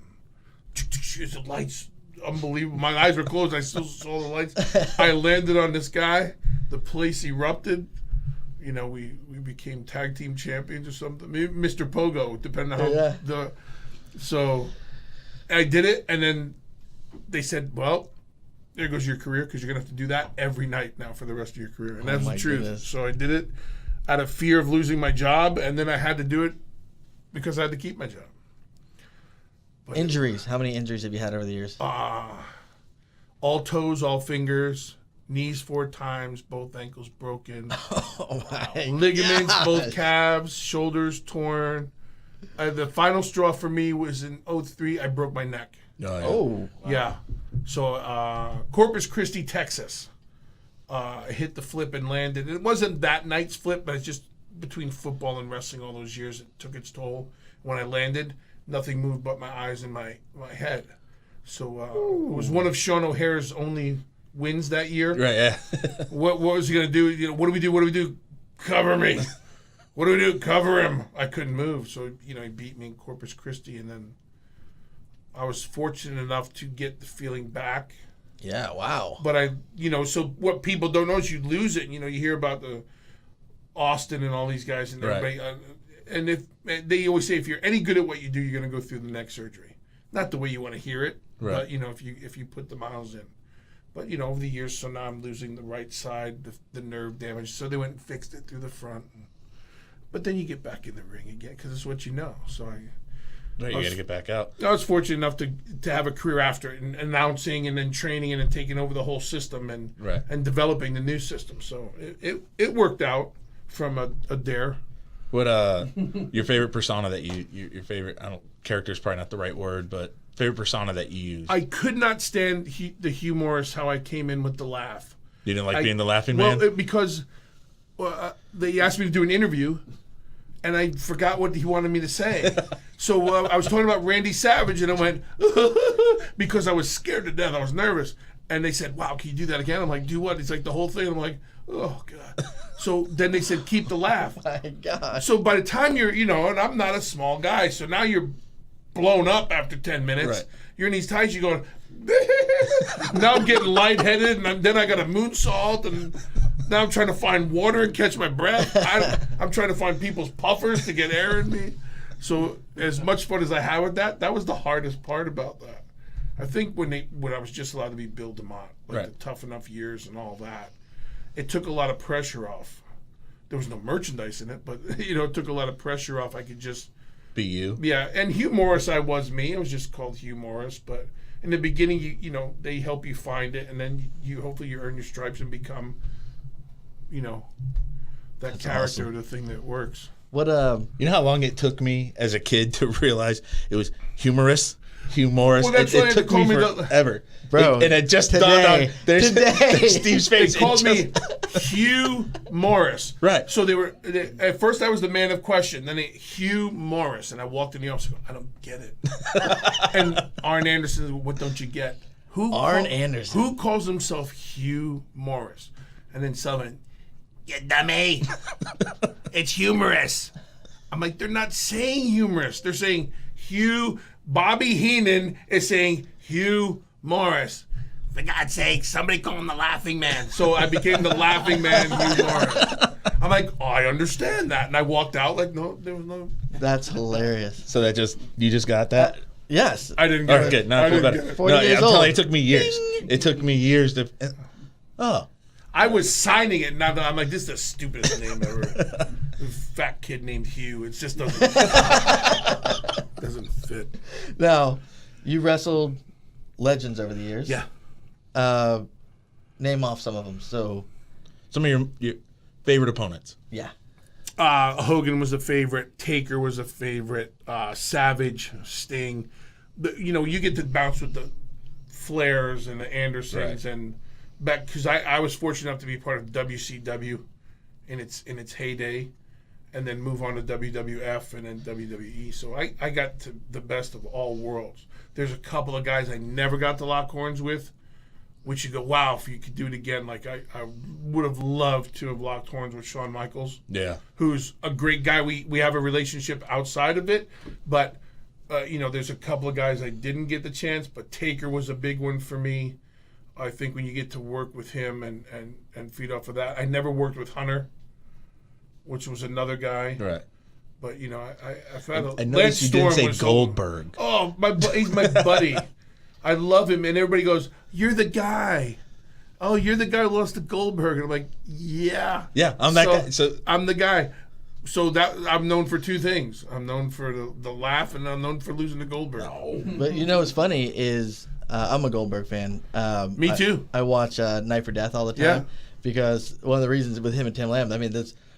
the lights, unbelievable. My eyes were closed. I still saw the lights. I landed on this guy. The place erupted. We became tag team champions or something. Maybe Mr. Pogo, depending on how So I did it, and then they said, well, there goes your career, because you're going to have to do that every night now for the rest of your career. And that's the truth. Goodness. So I did it out of fear of losing my job, and then I had to do it because I had to keep my job. But injuries. How many injuries have you had over the years? All toes, all fingers, knees 4 times, both ankles broken. Oh my ligaments, gosh. both calves, shoulders torn. The final straw for me was in 2003. I broke my neck. Oh. Yeah. So Corpus Christi, Texas. I hit the flip and landed. It wasn't that night's flip, but it's just between football and wrestling all those years, it took its toll. When I landed, nothing moved but my eyes and my head. So it was one of Sean O'Hare's only wins that year. Right, yeah. What was he going to do? What do we do? Cover me. What do we do? Cover him. I couldn't move. So, he beat me in Corpus Christi, and then I was fortunate enough to get the feeling back. Yeah, wow. But so what people don't know is you lose it. You hear about the Austin and all these guys and everybody. Right. And if they always say, if you're any good at what you do, you're going to go through the neck surgery. Not the way you want to hear it, right. But if you put the miles in. But over the years, so now I'm losing the right side, the nerve damage. So they went and fixed it through the front. But then you get back in the ring again because it's what you know. So you got to get back out. I was fortunate enough to have a career after it, and announcing and then training and then taking over the whole system and developing the new system. So it worked out from a dare. What your favorite persona that your favorite character is probably not the right word, but favorite persona that you use? I could not stand the humorous, how I came in with the laugh. You didn't like being the laughing man? Well, because they asked me to do an interview, and I forgot what he wanted me to say. So I was talking about Randy Savage, and I went, because I was scared to death. I was nervous. And they said, wow, can you do that again? I'm like, do what? It's like the whole thing. I'm like, oh, God. So then they said, keep the laugh. My gosh. So by the time you're, and I'm not a small guy, so now you're blown up after 10 minutes. Right. You're in these tights, you're going, now I'm getting lightheaded, and then I got a moonsault, and now I'm trying to find water and catch my breath. I'm trying to find people's puffers to get air in me. So as much fun as I had with that was the hardest part about that. I think when I was just allowed to be Bill DeMott, right. The Tough Enough Years and all that, it took a lot of pressure off. There was no merchandise in it, but it took a lot of pressure off. I could just be you. Yeah, and Hugh Morris, I was me. I was just called Hugh Morris, but in the beginning, you they help you find it, and then hopefully you earn your stripes and become, that That's character awesome. or the thing that works. What You know how long it took me as a kid to realize it was humorous? Well, that's it took me forever. Bro, and it just dawned on there's Steve's face. They called me Hugh Morris. Right. So at first I was the man of question. Then Hugh Morris. And I walked in the office and go, I don't get it. And Arn Anderson, what don't you get? Anderson. Who calls himself Hugh Morris? And then Sullivan, you dummy. It's humorous. I'm like, they're not saying humorous. They're saying Hugh. Bobby Heenan is saying Hugh Morris. For God's sake, somebody call him the Laughing Man. So I became the Laughing Man, Hugh Morris. I'm like, oh, I understand that. And I walked out like, no, there was no. That's hilarious. So you just got that? Yes. I didn't get it. Good. No, I feel better. 40 years I'm old. telling you, it took me years. It took me years to. Oh. I was signing it, and now I'm like, this is the stupidest name ever. Fat kid named Hugh. It just doesn't fit. Now, you wrestled legends over the years. Yeah. Name off some of them. So, some of your favorite opponents. Yeah. Hogan was a favorite. Taker was a favorite. Savage, Sting. You get to bounce with the Flairs and the Andersons, and back because I was fortunate enough to be part of WCW in its heyday, and then move on to WWF and then WWE. So I got to the best of all worlds. There's a couple of guys I never got to lock horns with, which you go, wow, if you could do it again. Like I would have loved to have locked horns with Shawn Michaels. Yeah. Who's a great guy. We have a relationship outside of it, but there's a couple of guys I didn't get the chance, but Taker was a big one for me. I think when you get to work with him and feed off of that. I never worked with Hunter, which was another guy. Right. But, I found I noticed you didn't say Goldberg. He's my buddy. I love him. And everybody goes, you're the guy. Oh, you're the guy who lost to Goldberg. And I'm like, yeah. Yeah, I'm that guy. So I'm the guy. So that I'm known for two things. I'm known for the laugh, and I'm known for losing to Goldberg. No. But what's funny is I'm a Goldberg fan. Me too. I watch Night for Death all the time because one of the reasons with him and Tim Lamb,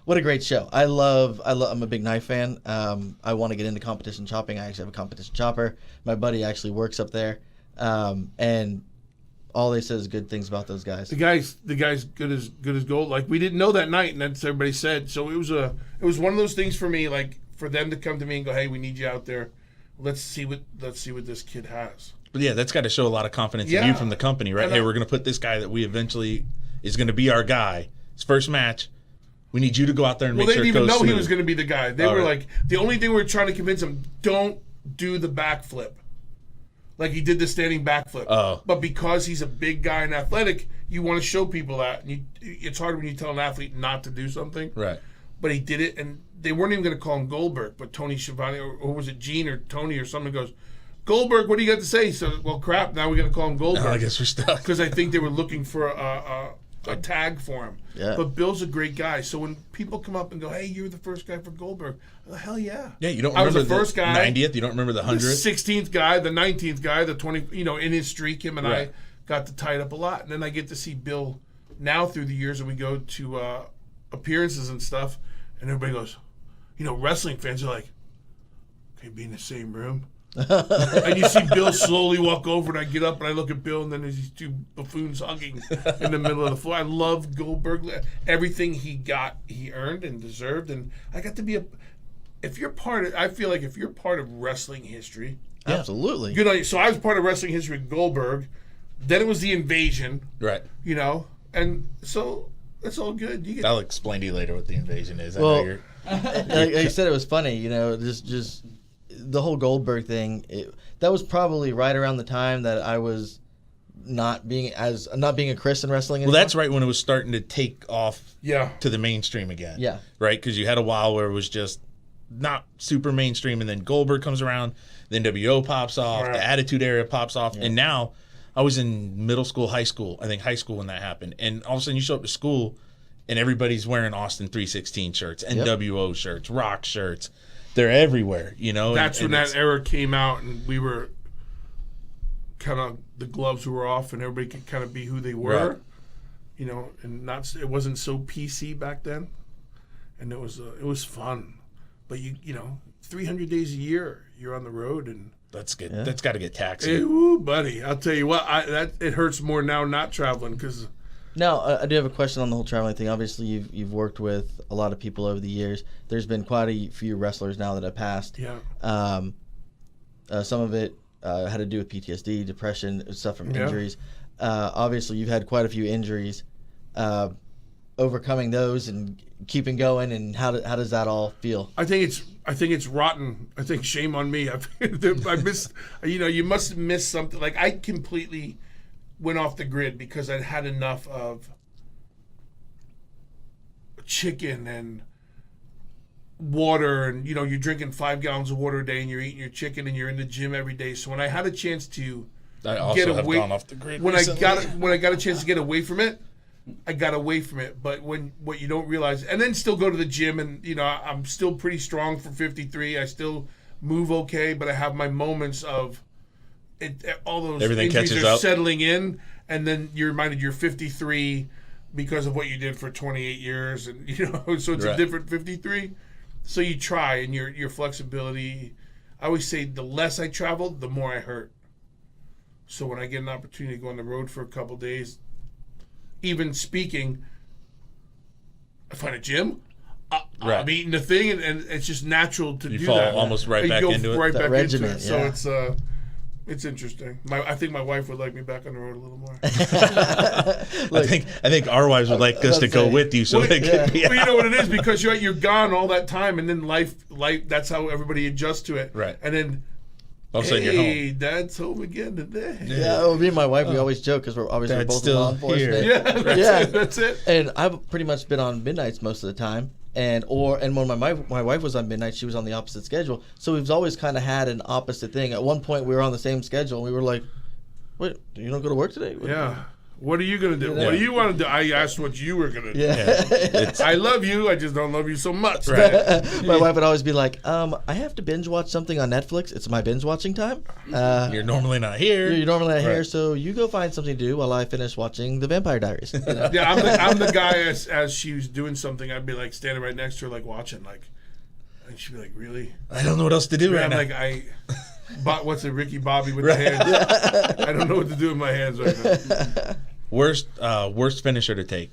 what a great show. I'm a big knife fan. I want to get into competition chopping. I actually have a competition chopper. My buddy actually works up there. And all they said is good things about those guys. The guy's good as gold. Like, we didn't know that night, and that's what everybody said. So it was one of those things for me, like for them to come to me and go, hey, we need you out there. Let's see what this kid has. But yeah, that's got to show a lot of confidence in you from the company, right? Hey, we're going to put this guy that we eventually is going to be our guy. His first match. We need you to go out there and make sure it goes They didn't even know smooth. he was going to be the guy. They were like, the only thing we were trying to convince him, don't do the backflip. Like he did the standing backflip. Oh. But because he's a big guy and athletic, you want to show people that. And it's hard when you tell an athlete not to do something. Right. But he did it, and they weren't even going to call him Goldberg. But Tony Schiavone, or was it Gene or Tony or someone goes, Goldberg, what do you got to say? So, well, crap, now we got to call him Goldberg. No, I guess we're stuck. Because I think they were looking for a tag for him. Yeah. But Bill's a great guy. So when people come up and go, hey, you're the first guy for Goldberg, hell yeah. Yeah, you don't I was remember the first guy. 90th? You don't remember the 100th? The 16th guy, the 19th guy, the 20, in his streak, him and I got to tie it up a lot. And then I get to see Bill now through the years, and we go to appearances and stuff, and everybody goes, wrestling fans are like, can you be in the same room? And you see Bill slowly walk over, and I get up and I look at Bill, and then there's these two buffoons hugging in the middle of the floor. I love Goldberg. Everything he got, he earned and deserved, and I got to be I feel like if you're part of wrestling history, absolutely. Good on you. So I was part of wrestling history with Goldberg. Then it was the Invasion. Right. And so it's all good. I'll explain to you later what the Invasion is. Well, I know you're. like you said, it was funny. Just the whole Goldberg thing. That was probably right around the time that I was not being a Chris in wrestling anymore. Well, that's right when it was starting to take off. Yeah. To the mainstream again. Yeah. Right, because you had a while where it was just not super mainstream, and then Goldberg comes around, then WO pops off, the Attitude Era pops off, and now I was in middle school, high school. I think high school when that happened, and all of a sudden you show up to school, and everybody's wearing Austin 316 shirts, NWO shirts, Rock shirts. They're everywhere, That's when that era came out, and we were kind of, the gloves were off, and everybody could kind of be who they were, and it wasn't so PC back then, and it was fun. But you know, 300 days a year you're on the road, and That's good. Yeah. That's got to get taxing. ooh, buddy, I'll tell you what, it hurts more now not traveling because. Now, I do have a question on the whole traveling thing. Obviously, you've worked with a lot of people over the years. There's been quite a few wrestlers now that have passed. Yeah. Some of it had to do with PTSD, depression, stuff from Yeah. injuries. Obviously, you've had quite a few injuries. Overcoming those and keeping going, and how does that all feel? I think it's rotten. I think shame on me. I missed. You know, you must have missed something. Like I completely went off the grid because I'd had enough of chicken and water, and you know, you're drinking 5 gallons of water a day, and you're eating your chicken, and you're in the gym every day. So when I had a chance to I also get have away, gone off the grid when recently. I got a chance to get away from it, I got away from it. But what you don't realize, and then still go to the gym, and you know, I'm still pretty strong for 53. I still move okay, but I have my moments of it. All those Everything injuries catches are up. settling in, and then you're reminded you're 53 because of what you did for 28 years, and you know, so it's a Right. different 53. So you try, and your flexibility. I always say the less I travel, the more I hurt. So when I get an opportunity to go on the road for a couple days, even speaking, I find a gym. Right. I'm eating the thing, and it's just natural to You do fall that. almost right And back you go into it. right That back regimen, into it. yeah. So it's interesting. I think my wife would like me back on the road a little more. I think our wives would like us to go with you, so they could be Well, you out. know what it is, because you're gone all that time, and then life. That's how everybody adjusts to it. Right. And then, All of a sudden you're home. hey, Dad's home again today. Yeah, well, me and my wife, we always joke because we're obviously Dad's both in still law enforcement. here. Yeah, that's it. And I've pretty much been on midnights most of the time. And when my wife was on midnight, she was on the opposite schedule. So we've always kind of had an opposite thing. At one point, we were on the same schedule, and we were like, "Wait, you don't go to work today?" Yeah. What are you gonna do? What do you want to do? I asked what you were gonna do. Yeah. I love you. I just don't love you so much. Right. My wife would always be like, I have to binge watch something on Netflix. It's my binge watching time. You're normally not here. You're normally not here, Right. so you go find something to do while I finish watching The Vampire Diaries. You know? Yeah, I'm the guy as she was doing something, I'd be like standing right next to her, like watching, like, and she'd be like, "Really?" I don't know what else to do Yeah, right I'm now. like, what's it, Ricky Bobby with the hands? I don't know what to do with my hands right now. Worst finisher to take.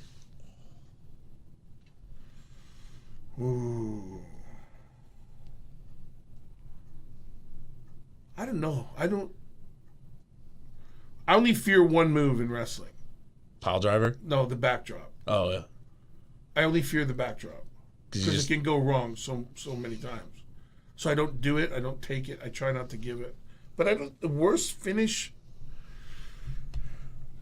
Ooh. I don't know. I only fear one move in wrestling. Pile driver. No, the backdrop. Oh yeah. I only fear the backdrop because it can go wrong so many times. So I don't do it. I don't take it. I try not to give it. But the worst finish.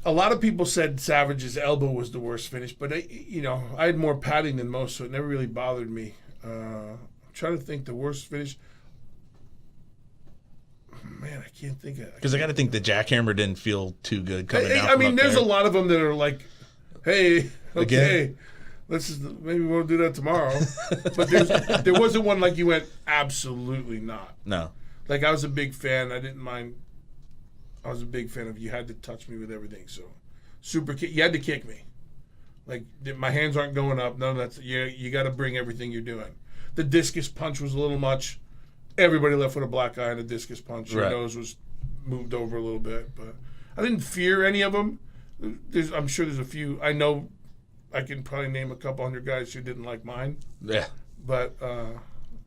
A lot of people said Savage's elbow was the worst finish, but I had more padding than most, so it never really bothered me. I'm trying to think the worst finish. Man, I can't think of it. Because I got to think the jackhammer didn't feel too good coming out. I mean, there's a lot of them that are like, "Hey, okay, Again? maybe we'll do that tomorrow." But there wasn't one like you went, absolutely not. No. Like, I was a big fan. I didn't mind. I was a big fan of you had to touch me with everything. So, super kick. You had to kick me. Like, my hands aren't going up. None of that. You got to bring everything you're doing. The discus punch was a little much. Everybody left with a black eye and a discus punch. Your Right. nose was moved over a little bit. But I didn't fear any of them. I'm sure there's a few. I know I can probably name a couple hundred guys who didn't like mine. Yeah. But I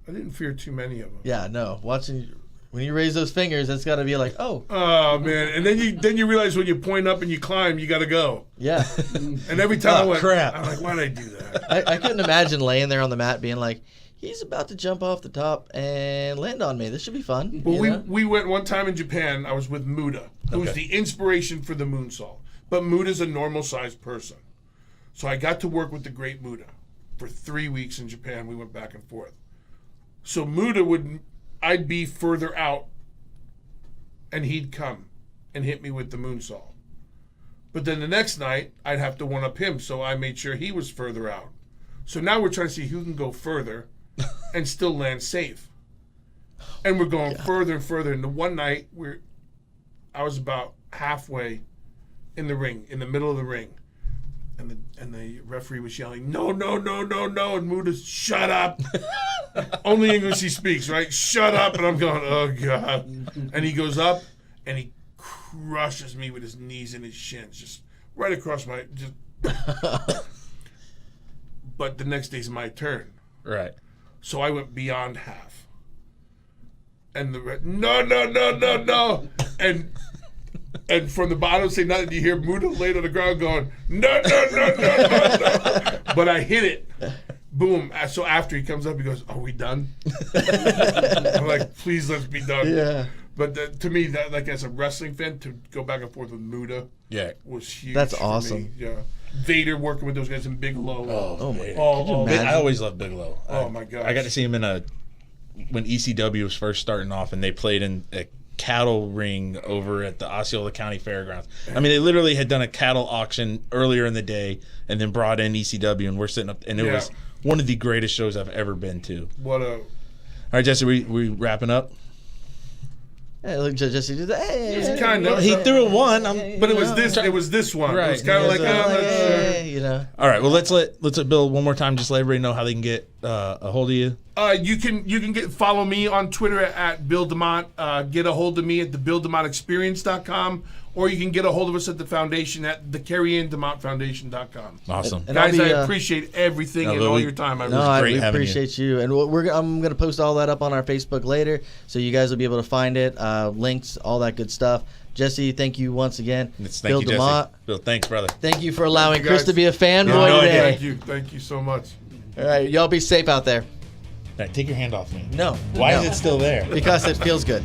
didn't fear too many of them. Yeah, no. Watching when you raise those fingers, that's got to be like, oh. Oh man! And then you realize when you point up and you climb, you got to go. Yeah. And every time I went, crap. I'm like, why did I do that? I couldn't imagine laying there on the mat being like, he's about to jump off the top and land on me. This should be fun. Well, you know? we went one time in Japan. I was with Muda, who was the inspiration for the moonsault. But Muda's a normal-sized person. So I got to work with the great Muda for 3 weeks in Japan. We went back and forth. So I'd be further out, and he'd come and hit me with the moonsault. But then the next night, I'd have to one-up him, so I made sure he was further out. So now we're trying to see who can go further and still land safe. And we're going further and further. And the one night, I was about halfway in the ring, in the middle of the ring. And the referee was yelling, "No, no, no, no, no." And Muda's, "Shut up." Only English he speaks, right? Shut up. And I'm going, oh, God. And he goes up, and he crushes me with his knees and his shins, just right across my... But the next day's my turn. Right. So I went beyond half. And the red, no. And from the bottom, say nothing, you hear Muda laid on the ground going, no. But I hit it. Boom. So after he comes up, he goes, are we done? I'm like, please, let's be done. Yeah. But to me, that, like, as a wrestling fan, to go back and forth with Muda was huge. That's for awesome. me. Yeah. Vader working with those guys in Bigelow. Oh my God. I always loved Bigelow. Oh, my God. I got to see him when ECW was first starting off, and they played in a cattle ring over at the Osceola County Fairgrounds. I mean, they literally had done a cattle auction earlier in the day and then brought in ECW, and we're sitting up, and it was one of the greatest shows I've ever been to. All right, Jesse, we wrapping up? Hey, look, Jesse did that. Hey, It was kind of. He threw a one. But it was this. It was this one. Right. It was kind of like, you know. All right. Well, let's let Bill one more time. Just let everybody know how they can get a hold of you. You can follow me on Twitter at Bill DeMott. Get a hold of me at thebilldemottexperience.com, or you can get a hold of us at the foundation at the Keri-Anne DeMott Foundation.com. Awesome, and guys. I appreciate everything and all your time. We appreciate you, and I'm gonna post all that up on our Facebook later, so you guys will be able to find it, links, all that good stuff. Jesse, thank you once again. Bill DeMott. Bill, thanks, brother. Thank you for allowing Chris to be a fanboy today. Thank you so much. All right, y'all be safe out there. All right, take your hand off me. No. Why is it still there? Because it feels good.